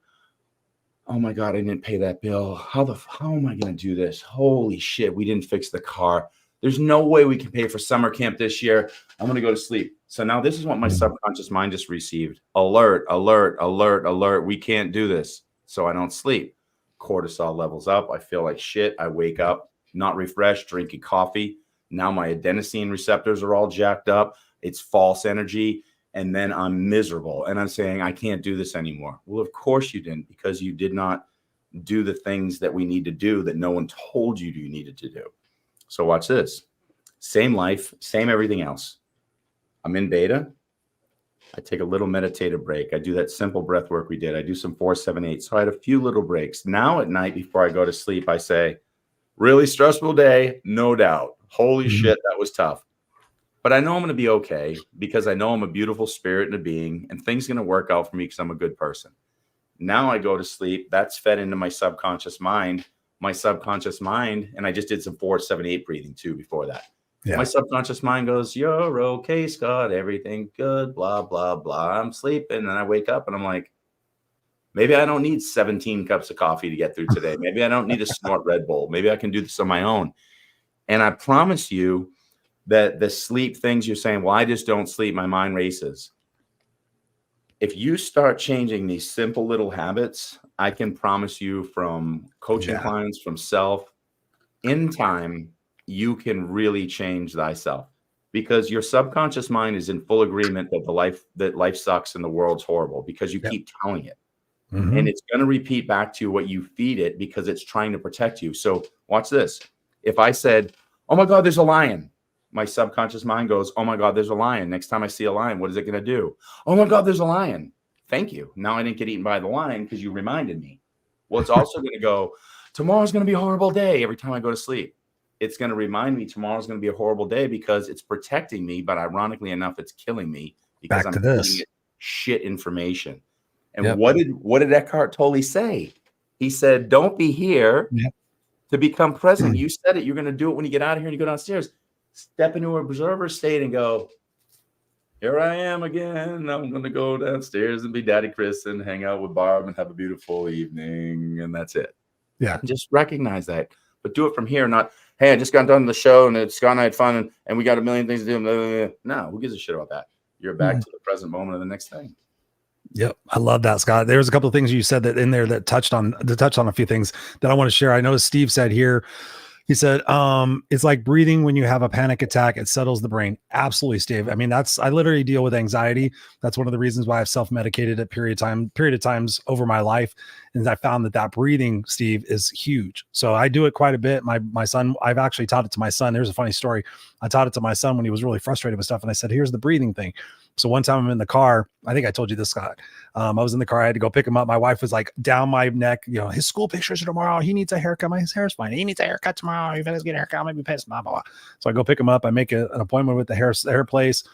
Oh my God, I didn't pay that bill. How am I going to do this? Holy shit, we didn't fix the car. There's no way we can pay for summer camp this year. I'm going to go to sleep. So now this is what my subconscious mind just received. Alert, alert, alert, alert. We can't do this. So I don't sleep. Cortisol levels up. I feel like shit. I wake up, not refreshed, drinking coffee. Now my adenosine receptors are all jacked up. It's false energy. And then I'm miserable. And I'm saying, I can't do this anymore. Well, of course you didn't, because you did not do the things that we need to do that no one told you you needed to do. So watch this. Same life, same everything else. I'm in beta. I take a little meditative break. I do that simple breath work we did. I do some 4-7-8. So I had a few little breaks. Now at night before I go to sleep, I say, really stressful day, no doubt. Holy shit, that was tough. But I know I'm going to be okay, because I know I'm a beautiful spirit and a being, and things are going to work out for me because I'm a good person. Now I go to sleep. That's fed into my subconscious mind. And I just did some 4-7-8 breathing too before that. Yeah. My subconscious mind goes, you're okay, Scott, everything good, blah, blah, blah. I'm sleeping, and I wake up and I'm like, maybe I don't need 17 cups of coffee to get through today. Maybe I don't need to snort Red Bull. Maybe I can do this on my own. And I promise you that the sleep things you're saying, well, I just don't sleep, my mind races. If you start changing these simple little habits, I can promise you, from coaching clients, from self, in time, you can really change thyself, because your subconscious mind is in full agreement that life sucks and the world's horrible, because you keep telling it. And it's going to repeat back to you what you feed it, because it's trying to protect you. So watch this. If I said, oh my God, there's a lion, my subconscious mind goes, oh my God, there's a lion. Next time I see a lion, what is it going to do? Oh my God, there's a lion. Thank you. Now I didn't get eaten by the lion because you reminded me. Well, it's also going to go, tomorrow's going to be a horrible day every time I go to sleep. It's going to remind me tomorrow's going to be a horrible day because it's protecting me, but ironically enough, it's killing me because I'm feeding it shit information. And what did Eckhart Tolle say? He said, don't be here to become present. You said it. You're going to do it when you get out of here and you go downstairs. Step into an observer state and go, here I am again. I'm going to go downstairs and be Daddy Chris and hang out with Barb and have a beautiful evening. And that's it. Yeah. Just recognize that. But do it from here, not, hey, I just got done the show and Scott and I had fun and we got a million things to do. No, who gives a shit about that? You're back to the present moment of the next thing. Yep. I love that, Scott. There's a couple of things you said that in there that touched on a few things that I want to share. I know Steve said here, he said, it's like breathing when you have a panic attack. It settles the brain. Absolutely, Steve. I mean, I literally deal with anxiety. That's one of the reasons why I've self-medicated at period of times over my life. And I found that breathing, Steve, is huge. So I do it quite a bit. My son, I've actually taught it to my son. There's a funny story. I taught it to my son when he was really frustrated with stuff. And I said, here's the breathing thing. So one time I'm in the car, I think I told you this, Scott. I was in the car. I had to go pick him up. My wife was like down my neck. His school pictures are tomorrow. He needs a haircut. His hair's fine. He needs a haircut tomorrow. If he doesn't get a haircut, I might be pissed. Blah, blah, blah. So I go pick him up. I make an appointment with the hair place.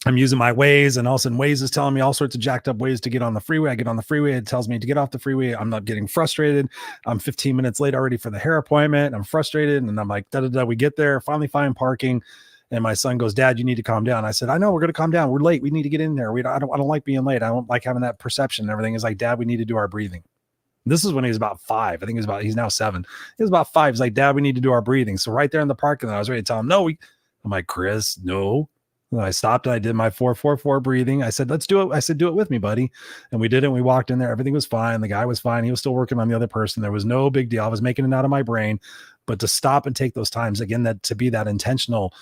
I'm using my Waze, and all of a sudden Waze is telling me all sorts of jacked up ways to get on the freeway. I get on the freeway. It tells me to get off the freeway. I'm not getting frustrated. I'm 15 minutes late already for the hair appointment. I'm frustrated. And I'm like, we get there, finally find parking. And my son goes, Dad, you need to calm down. I said, I know, we're going to calm down. We're late. We need to get in there. I don't like being late. I don't like having that perception and everything. It's like, Dad, we need to do our breathing. This is when he was about 5. I think he's now 7. He was about 5. He's like, Dad, we need to do our breathing. So right there in the parking lot, I was ready to tell him, no, I'm like, Chris, no. And I stopped and I did my 4-4-4 breathing. I said, let's do it. I said, do it with me, buddy. And we did it. And we walked in there. Everything was fine. The guy was fine. He was still working on the other person. There was no big deal. I was making it out of my brain. But to stop and take those times, again, that to be that intentional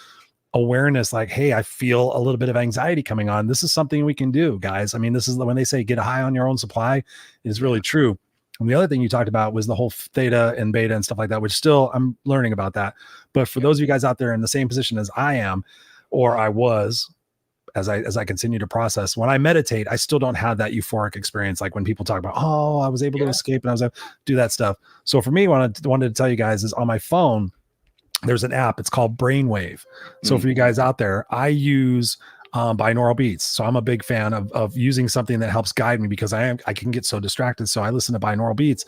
awareness, like, hey, I feel a little bit of anxiety coming on. This is something we can do, guys. I mean, this is when they say get high on your own supply, is really true. And the other thing you talked about was the whole theta and beta and stuff like that, which still I'm learning about that. But for those of you guys out there in the same position as I am, or I was, as I continue to process, when I meditate, I still don't have that euphoric experience. Like when people talk about, oh, I was able to escape and I was able to do that stuff. So for me, what I wanted to tell you guys is on my phone, there's an app. It's called Brainwave. So for you guys out there, I use binaural beats. So I'm a big fan of using something that helps guide me, because I can get so distracted. So I listen to binaural beats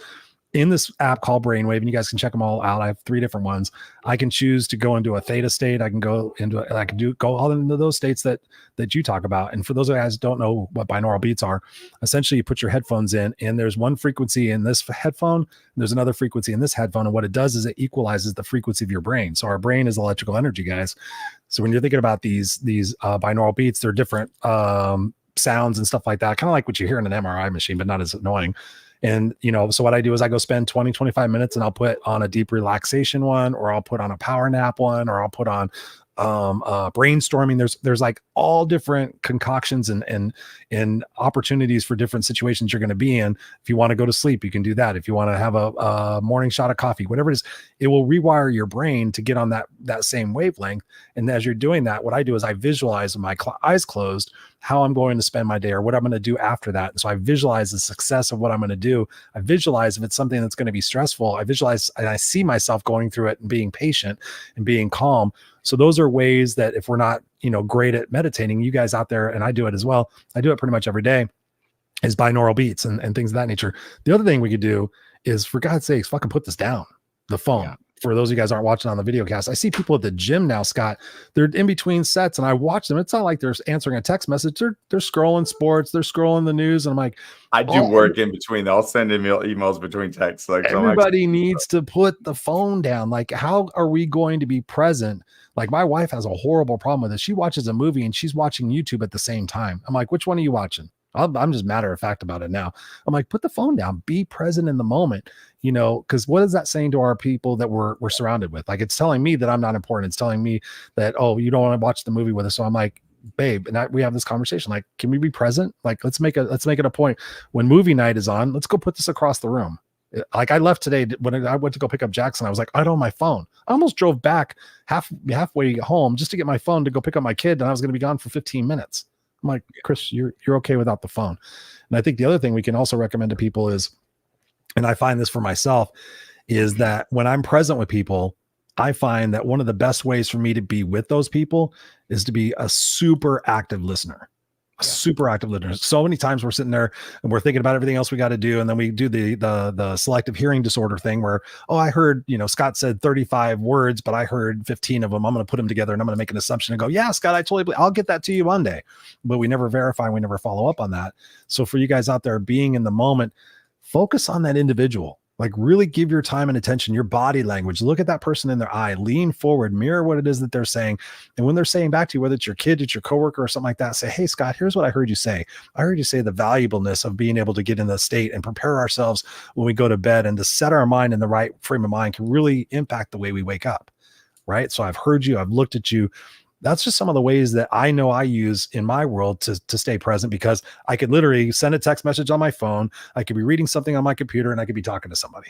in this app called Brainwave, and you guys can check them all out. I have 3 different ones. I can choose to go into a theta state. I can go all into those states that you talk about. And for those of you guys who don't know what binaural beats are, essentially you put your headphones in, and there's one frequency in this headphone, and there's another frequency in this headphone. And what it does is it equalizes the frequency of your brain. So our brain is electrical energy, guys. So when you're thinking about these binaural beats, they're different sounds and stuff like that, kind of like what you hear in an MRI machine, but not as annoying. And, so what I do is I go spend 20, 25 minutes and I'll put on a deep relaxation one, or I'll put on a power nap one, or I'll put on brainstorming. There's like all different concoctions and opportunities for different situations you're going to be in. If you want to go to sleep, you can do that. If you want to have a morning shot of coffee, whatever it is, it will rewire your brain to get on that same wavelength. And as you're doing that, what I do is I visualize with my eyes closed how I'm going to spend my day, or what I'm going to do after that. And so I visualize the success of what I'm going to do. I visualize if it's something that's going to be stressful, I visualize and I see myself going through it and being patient and being calm. So those are ways that if we're not, great at meditating, you guys out there, and I do it as well, I do it pretty much every day, is binaural beats and things of that nature. The other thing we could do is, for God's sakes, fucking put this down, the phone. Yeah. For those of you guys aren't watching on the video cast, I see people at the gym now, Scott, they're in between sets and I watch them. It's not like they're answering a text message. They're scrolling sports. They're scrolling the news. And I'm like, I do work in between. I'll send emails between texts. Like everybody needs to put the phone down. Like, how are we going to be present? Like, my wife has a horrible problem with it. She watches a movie and she's watching YouTube at the same time. I'm like, which one are you watching? I'm just matter of fact about it now. I'm like, put the phone down, be present in the moment, because what is that saying to our people that we're surrounded with? Like, it's telling me that I'm not important. It's telling me that, oh, you don't want to watch the movie with us. So I'm like, babe, and we have this conversation. Like, can we be present? Like, let's make it a point. When movie night is on, let's go put this across the room. Like, I left today when I went to go pick up Jackson. I was like, I don't have my phone. I almost drove back halfway home just to get my phone to go pick up my kid, and I was going to be gone for 15 minutes. I'm like, Chris, you're okay without the phone. And I think the other thing we can also recommend to people is, and I find this for myself, is that when I'm present with people, I find that one of the best ways for me to be with those people is to be a super active listener. Super active listeners. So many times we're sitting there and we're thinking about everything else we got to do, and then we do the selective hearing disorder thing where, oh, I heard, Scott said 35 words, but I heard 15 of them. I'm going to put them together and I'm going to make an assumption and go, yeah, Scott, I'll get that to you Monday. But we never verify, we never follow up on that. So for you guys out there, being in the moment, focus on that individual. Like, really give your time and attention, your body language. Look at that person in their eye, lean forward, mirror what it is that they're saying. And when they're saying back to you, whether it's your kid, it's your coworker or something like that, say, hey, Scott, here's what I heard you say. I heard you say the valuableness of being able to get in the state and prepare ourselves when we go to bed, and to set our mind in the right frame of mind can really impact the way we wake up. Right. So I've heard you, I've looked at you. That's just some of the ways that I know I use in my world to stay present, because I could literally send a text message on my phone. I could be reading something on my computer, and I could be talking to somebody.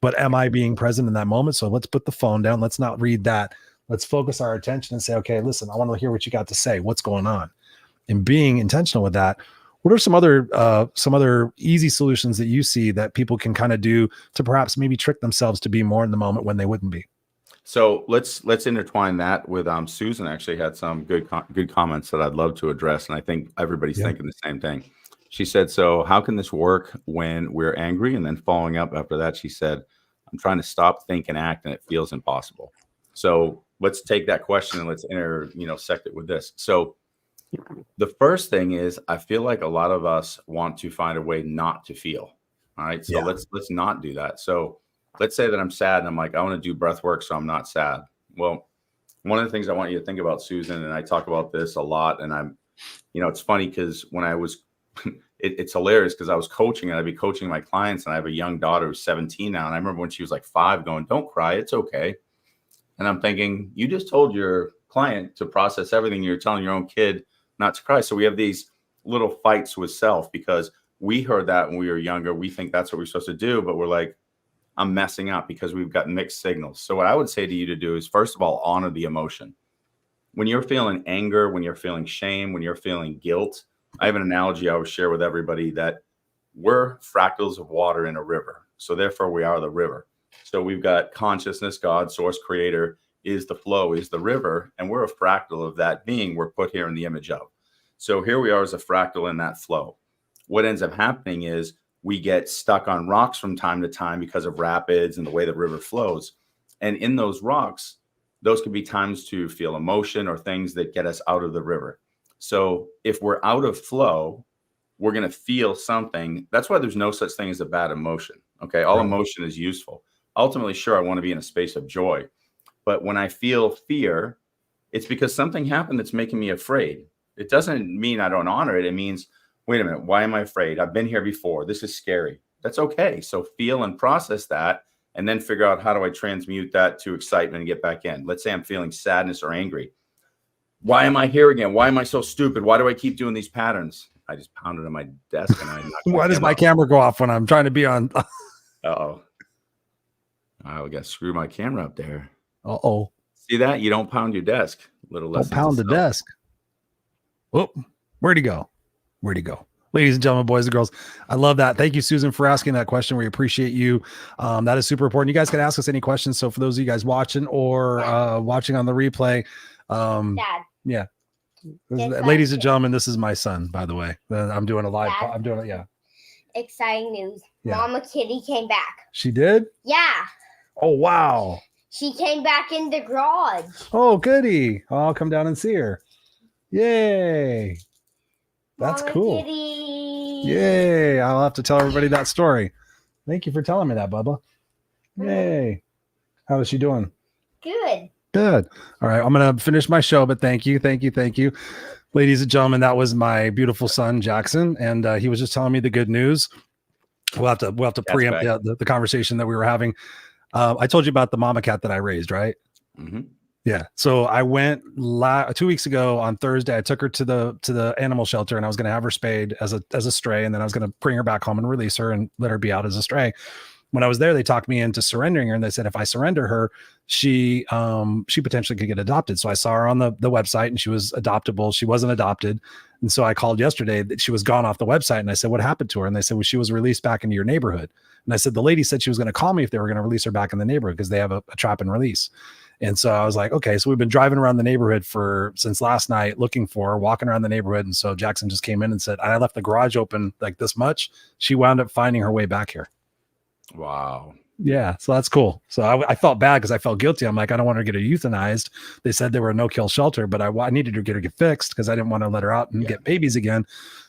But am I being present in that moment? So let's put the phone down. Let's not read that. Let's focus our attention and say, okay, listen, I want to hear what you got to say. What's going on? and being intentional with that, what are some other easy solutions that you see that people can kind of do to perhaps maybe trick themselves to be more in the moment when they wouldn't be? So let's intertwine that with Susan actually had some good comments that I'd love to address, and I think everybody's thinking the same thing. She said, "So how can this work when we're angry?" And then following up after that, she said, "I'm trying to stop, think, and act, and it feels impossible." So let's take that question and let's sect it with this. So the first thing is, I feel like a lot of us want to find a way not to feel. All right, so let's not do that. So let's say that I'm sad and I'm like, I want to do breath work so I'm not sad. Well, one of the things I want you to think about, Susan, and I talk about this a lot, and it's funny because when I was, it's hilarious because I was coaching and I'd be coaching my clients, and I have a young daughter who's 17 now. And I remember when she was like 5 going, "Don't cry, it's okay." And I'm thinking, you just told your client to process everything. You're telling your own kid not to cry. So we have these little fights with self because we heard that when we were younger. We think that's what we're supposed to do, but we're like, I'm messing up because we've got mixed signals. So what I would say to you to do is, first of all, honor the emotion. When you're feeling anger, when you're feeling shame, when you're feeling guilt, I have an analogy I always share with everybody that we're fractals of water in a river. So therefore we are the river. So we've got consciousness, God, source, creator is the flow, is the river. And we're a fractal of that being we're put here in the image of. So here we are as a fractal in that flow. What ends up happening is we get stuck on rocks from time to time because of rapids and the way the river flows. And in those rocks, those could be times to feel emotion or things that get us out of the river. So if we're out of flow, we're going to feel something. That's why there's no such thing as a bad emotion. Okay. All emotion is useful. Ultimately, sure, I want to be in a space of joy. But when I feel fear, it's because something happened that's making me afraid. It doesn't mean I don't honor it. It means, wait a minute, why am I afraid? I've been here before. This is scary. That's okay. So feel and process that, and then figure out, how do I transmute that to excitement and get back in? Let's say I'm feeling sadness or angry. Why am I here again? Why am I so stupid? Why do I keep doing these patterns? I just pounded on my desk and I knocked why does my camera go off when I'm trying to be on? Uh-oh. We got to screw my camera up there. Uh-oh. See that? You don't pound your desk. Little less. Don't pound the desk. Whoop. Where'd he go? Ladies and gentlemen, boys and girls, I love that. Thank you, Susan, for asking that question. We appreciate you. That is super important. You guys can ask us any questions. So for those of you guys watching or watching on the replay, Dad. Yeah. Ladies and gentlemen, this is my son, by the way. I'm doing a live. I'm doing it. Yeah. Exciting news. Yeah. Mama Kitty came back. She did? Yeah. Oh, wow. She came back in the garage. Oh, goody. I'll come down and see her. Yay. That's Mama cool. Kitty. Yay. I'll have to tell everybody that story. Thank you for telling me that, Bubba. Yay. How is she doing? Good. All right. I'm going to finish my show, but thank you. Ladies and gentlemen, that was my beautiful son, Jackson. And he was just telling me the good news. We'll have to preempt the conversation that we were having. I told you about the mama cat that I raised, right? Mm-hmm. Yeah. So I went 2 weeks ago on Thursday. I took her to the animal shelter, and I was going to have her spayed as a stray, and then I was going to bring her back home and release her and let her be out as a stray. When I was there, they talked me into surrendering her, and they said if I surrender her, she potentially could get adopted. So I saw her on the website, and she was adoptable. She wasn't adopted, and so I called yesterday that she was gone off the website, and I said, "What happened to her?" And they said, "Well, she was released back into your neighborhood." And I said, "The lady said she was going to call me if they were going to release her back in the neighborhood because they have a trap and release." And so I was like, okay, so we've been driving around the neighborhood since last night looking for her, walking around the neighborhood. And so Jackson just came in and said, I left the garage open like this much. She wound up finding her way back here. Wow. Yeah. So that's cool. So I felt bad because I felt guilty. I'm like, I don't want her to get her euthanized. They said they were a no-kill shelter, but I needed to get her fixed because I didn't want to let her out and get babies again.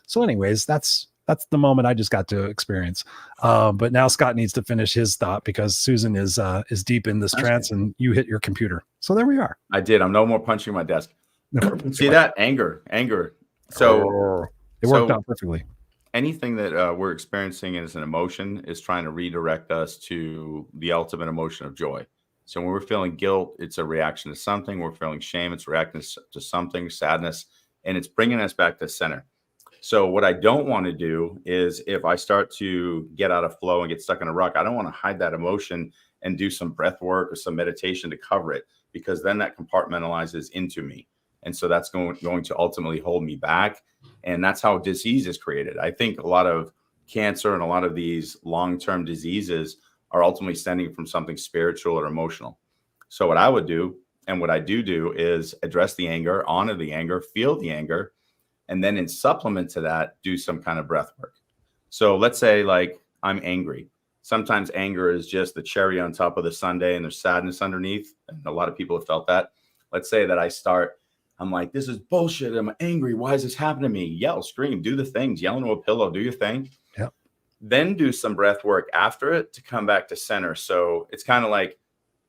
So anyways, that's the moment I just got to experience. But now Scott needs to finish his thought because Susan is deep in this trance and you hit your computer. So there we are. I did. I'm no more punching my desk. See that? Anger. So it worked out perfectly. Anything that we're experiencing as an emotion is trying to redirect us to the ultimate emotion of joy. So when we're feeling guilt, it's a reaction to something. We're feeling shame, it's reacting to something, sadness, and it's bringing us back to center. So what I don't want to do is if I start to get out of flow and get stuck in a rut, I don't want to hide that emotion and do some breath work or some meditation to cover it, because then that compartmentalizes into me. And so that's going to ultimately hold me back. And that's how disease is created. I think a lot of cancer and a lot of these long-term diseases are ultimately stemming from something spiritual or emotional. So what I would do, and what I do is address the anger, honor the anger, feel the anger, and then in supplement to that, do some kind of breath work. So let's say like I'm angry. Sometimes anger is just the cherry on top of the sundae and there's sadness underneath. And a lot of people have felt that. Let's say that I'm like, this is bullshit. I'm angry. Why is this happening to me? Yell, scream, do the things, yell into a pillow, do your thing. Yep. Then do some breath work after it to come back to center. So it's kind of like,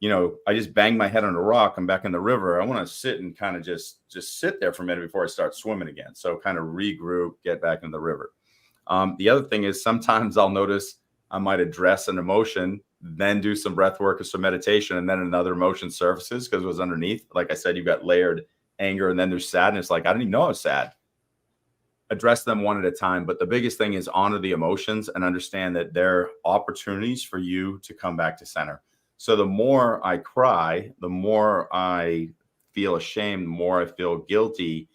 I just banged my head on a rock. I'm back in the river. I want to sit and kind of just sit there for a minute before I start swimming again. So kind of regroup, get back in the river. The other thing is sometimes I'll notice I might address an emotion, then do some breath work or some meditation, and then another emotion surfaces because it was underneath. Like I said, you've got layered anger, and then there's sadness. Like, I didn't even know I was sad. Address them one at a time. But the biggest thing is honor the emotions and understand that they're opportunities for you to come back to center. So the more I cry, the more I feel ashamed, the more I feel guilty.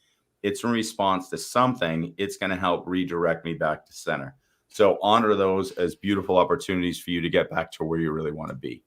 It's in response to something. It's going to help redirect me back to center. So honor those as beautiful opportunities for you to get back to where you really want to be.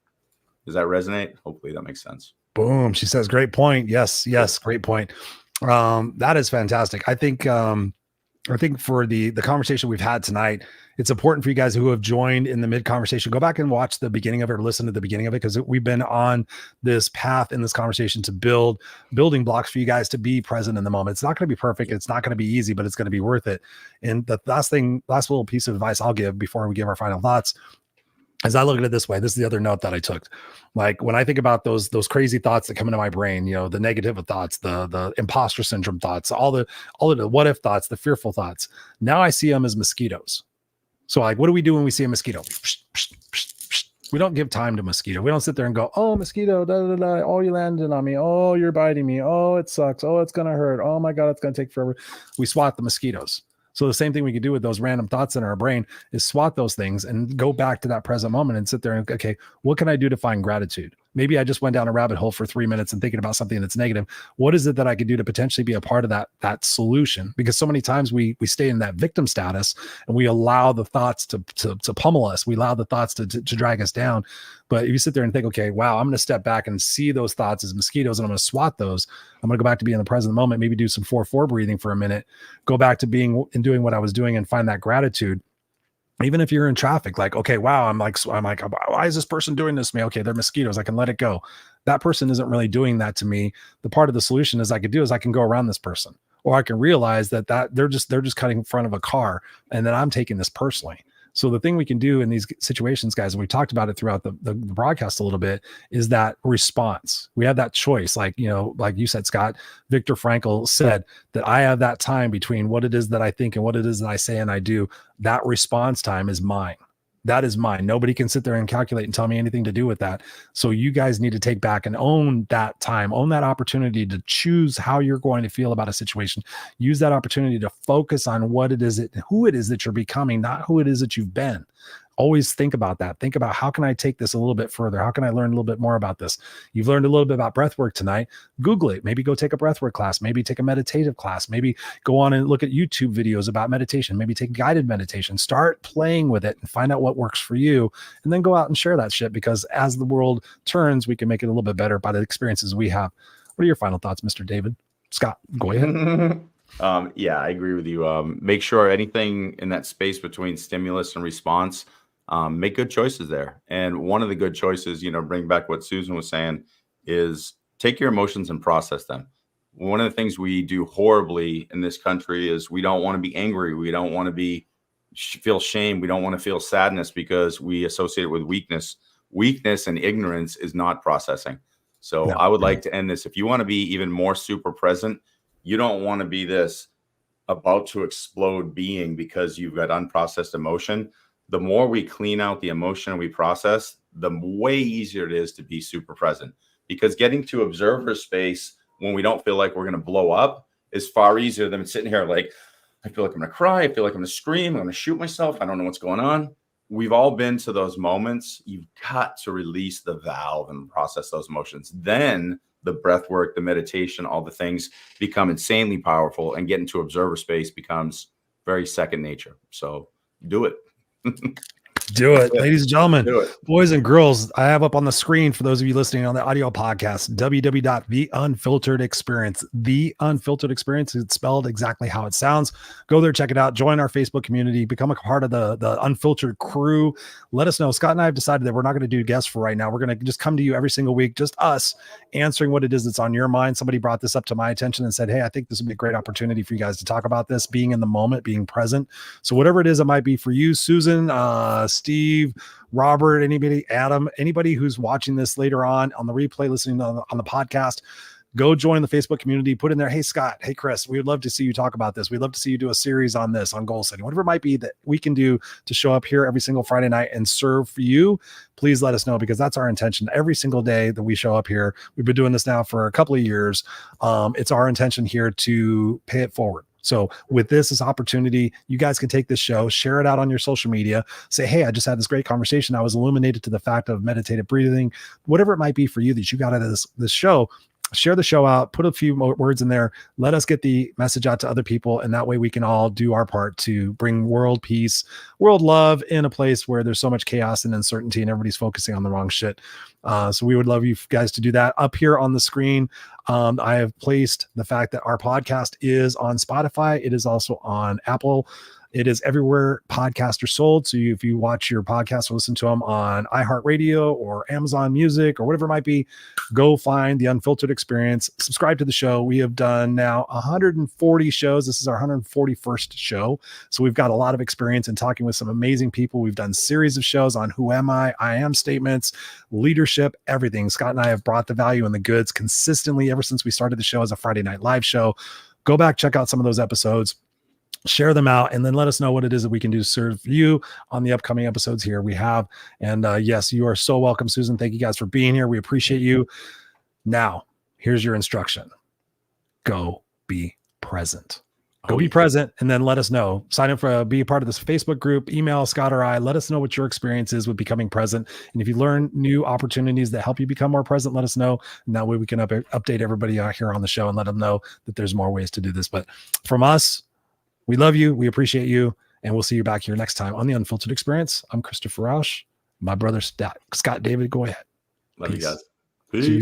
Does that resonate? Hopefully that makes sense. Boom. She says, great point. Yes. Great point. That is fantastic. I think for the conversation we've had tonight, it's important for you guys who have joined in the mid conversation, go back and watch the beginning of it or listen to the beginning of it, because we've been on this path in this conversation to building blocks for you guys to be present in the moment. It's not going to be perfect. It's not going to be easy, but it's going to be worth it. And the last little piece of advice I'll give before we give our final thoughts, as I look at it this way, this is the other note that I took. Like when I think about those crazy thoughts that come into my brain, the negative thoughts, the imposter syndrome thoughts, all the what if thoughts, the fearful thoughts. Now I see them as mosquitoes. So like, what do we do when we see a mosquito? We don't give time to mosquito. We don't sit there and go, oh, mosquito, da, da, da. Oh, you landed on me. Oh, you're biting me. Oh, it sucks. Oh, it's going to hurt. Oh my God, it's going to take forever. We swat the mosquitoes. So the same thing we can do with those random thoughts in our brain is swat those things and go back to that present moment and sit there and, okay, what can I do to find gratitude? Maybe I just went down a rabbit hole for 3 minutes and thinking about something that's negative. What is it that I could do to potentially be a part of that solution? Because so many times we stay in that victim status and we allow the thoughts to pummel us. We allow the thoughts to drag us down. But if you sit there and think, okay, wow, I'm going to step back and see those thoughts as mosquitoes and I'm going to swat those. I'm going to go back to being in the present moment, maybe do some 4-4 breathing for a minute, go back to being and doing what I was doing and find that gratitude. Even if you're in traffic, like, okay, wow, I'm like, why is this person doing this to me? Okay, they're mosquitoes. I can let it go. That person isn't really doing that to me. The part of the solution is I could go around this person, or I can realize that they're just cutting in front of a car and that I'm taking this personally. So the thing we can do in these situations, guys, and we talked about it throughout the broadcast a little bit, is that response. We have that choice. Like you said, Scott, Viktor Frankl said that I have that time between what it is that I think and what it is that I say and I do. That response time is mine. That is mine. Nobody can sit there and calculate and tell me anything to do with that. So you guys need to take back and own that time, own that opportunity to choose how you're going to feel about a situation. Use that opportunity to focus on what it is, who it is that you're becoming, not who it is that you've been. Always think about that. Think about, how can I take this a little bit further? How can I learn a little bit more about this? You've learned a little bit about breath work tonight. Google it. Maybe go take a breath work class. Maybe take a meditative class. Maybe go on and look at YouTube videos about meditation. Maybe take guided meditation. Start playing with it and find out what works for you. And then go out and share that shit, because as the world turns, we can make it a little bit better by the experiences we have. What are your final thoughts, Mr. David? Scott, go ahead. Yeah, I agree with you. Make sure anything in that space between stimulus and response, make good choices there. And one of the good choices, bring back what Susan was saying, is take your emotions and process them. One of the things we do horribly in this country is we don't want to be angry. We don't want to feel shame. We don't want to feel sadness because we associate it with weakness. Weakness and ignorance is not processing. So no. I would like to end this. If you want to be even more super present, you don't want to be this about to explode being because you've got unprocessed emotion. The more we clean out the emotion we process, the way easier it is to be super present. Because getting to observer space when we don't feel like we're going to blow up is far easier than sitting here like, I feel like I'm going to cry. I feel like I'm going to scream. I'm going to shoot myself. I don't know what's going on. We've all been to those moments. You've got to release the valve and process those emotions. Then the breath work, the meditation, all the things become insanely powerful, and getting to observer space becomes very second nature. So do it. Do it, ladies and gentlemen, boys and girls. I have up on the screen for those of you listening on the audio podcast, www.theunfilteredexperience. The Unfiltered Experience is spelled exactly how it sounds. Go there, check it out. Join our Facebook community. Become a part of the Unfiltered crew. Let us know. Scott and I have decided that we're not going to do guests for right now. We're going to just come to you every single week, just us answering what it is that's on your mind. Somebody brought this up to my attention and said, hey, I think this would be a great opportunity for you guys to talk about this, being in the moment, being present. So whatever it is, it might be for you, Susan, Steve, Robert, anybody, Adam, anybody who's watching this later on the replay, listening on the podcast, go join the Facebook community, put in there, hey, Scott, hey, Chris, we would love to see you talk about this. We'd love to see you do a series on this, on goal setting, whatever it might be that we can do to show up here every single Friday night and serve for you. Please let us know, because that's our intention every single day that we show up here. We've been doing this now for a couple of years. It's our intention here to pay it forward. So with this opportunity, you guys can take this show, share it out on your social media, say, hey, I just had this great conversation. I was illuminated to the fact of meditative breathing, whatever it might be for you that you got out of this show. Share the show out, put a few more words in there. Let us get the message out to other people. And that way we can all do our part to bring world peace, world love in a place where there's so much chaos and uncertainty and everybody's focusing on the wrong shit. So we would love you guys to do that. Up here on the screen, I have placed the fact that our podcast is on Spotify. It is also on Apple. It is everywhere podcasts are sold. So if you watch your podcast or listen to them on iHeartRadio or Amazon Music or whatever it might be, go find the Unfiltered Experience. Subscribe to the show. We have done now 140 shows. This is our 141st show. So we've got a lot of experience in talking with some amazing people. We've done series of shows on who am I am statements, leadership, everything. Scott and I have brought the value and the goods consistently ever since we started the show as a Friday night live show. Go back, check out some of those episodes. Share them out, and then let us know what it is that we can do to serve you on the upcoming episodes here we have. And yes, you are so welcome, Susan. Thank you guys for being here. We appreciate you. Now, here's your instruction. Go be present. Go be present, and then let us know. Sign up for be a part of this Facebook group. Email Scott or I. Let us know what your experience is with becoming present. And if you learn new opportunities that help you become more present, let us know. And that way we can update everybody out here on the show and let them know that there's more ways to do this. But from us, we love you. We appreciate you. And we'll see you back here next time on the Unfiltered Experience. I'm Christopher Rausch. My brother, Scott David Goyette. Love you guys. Peace.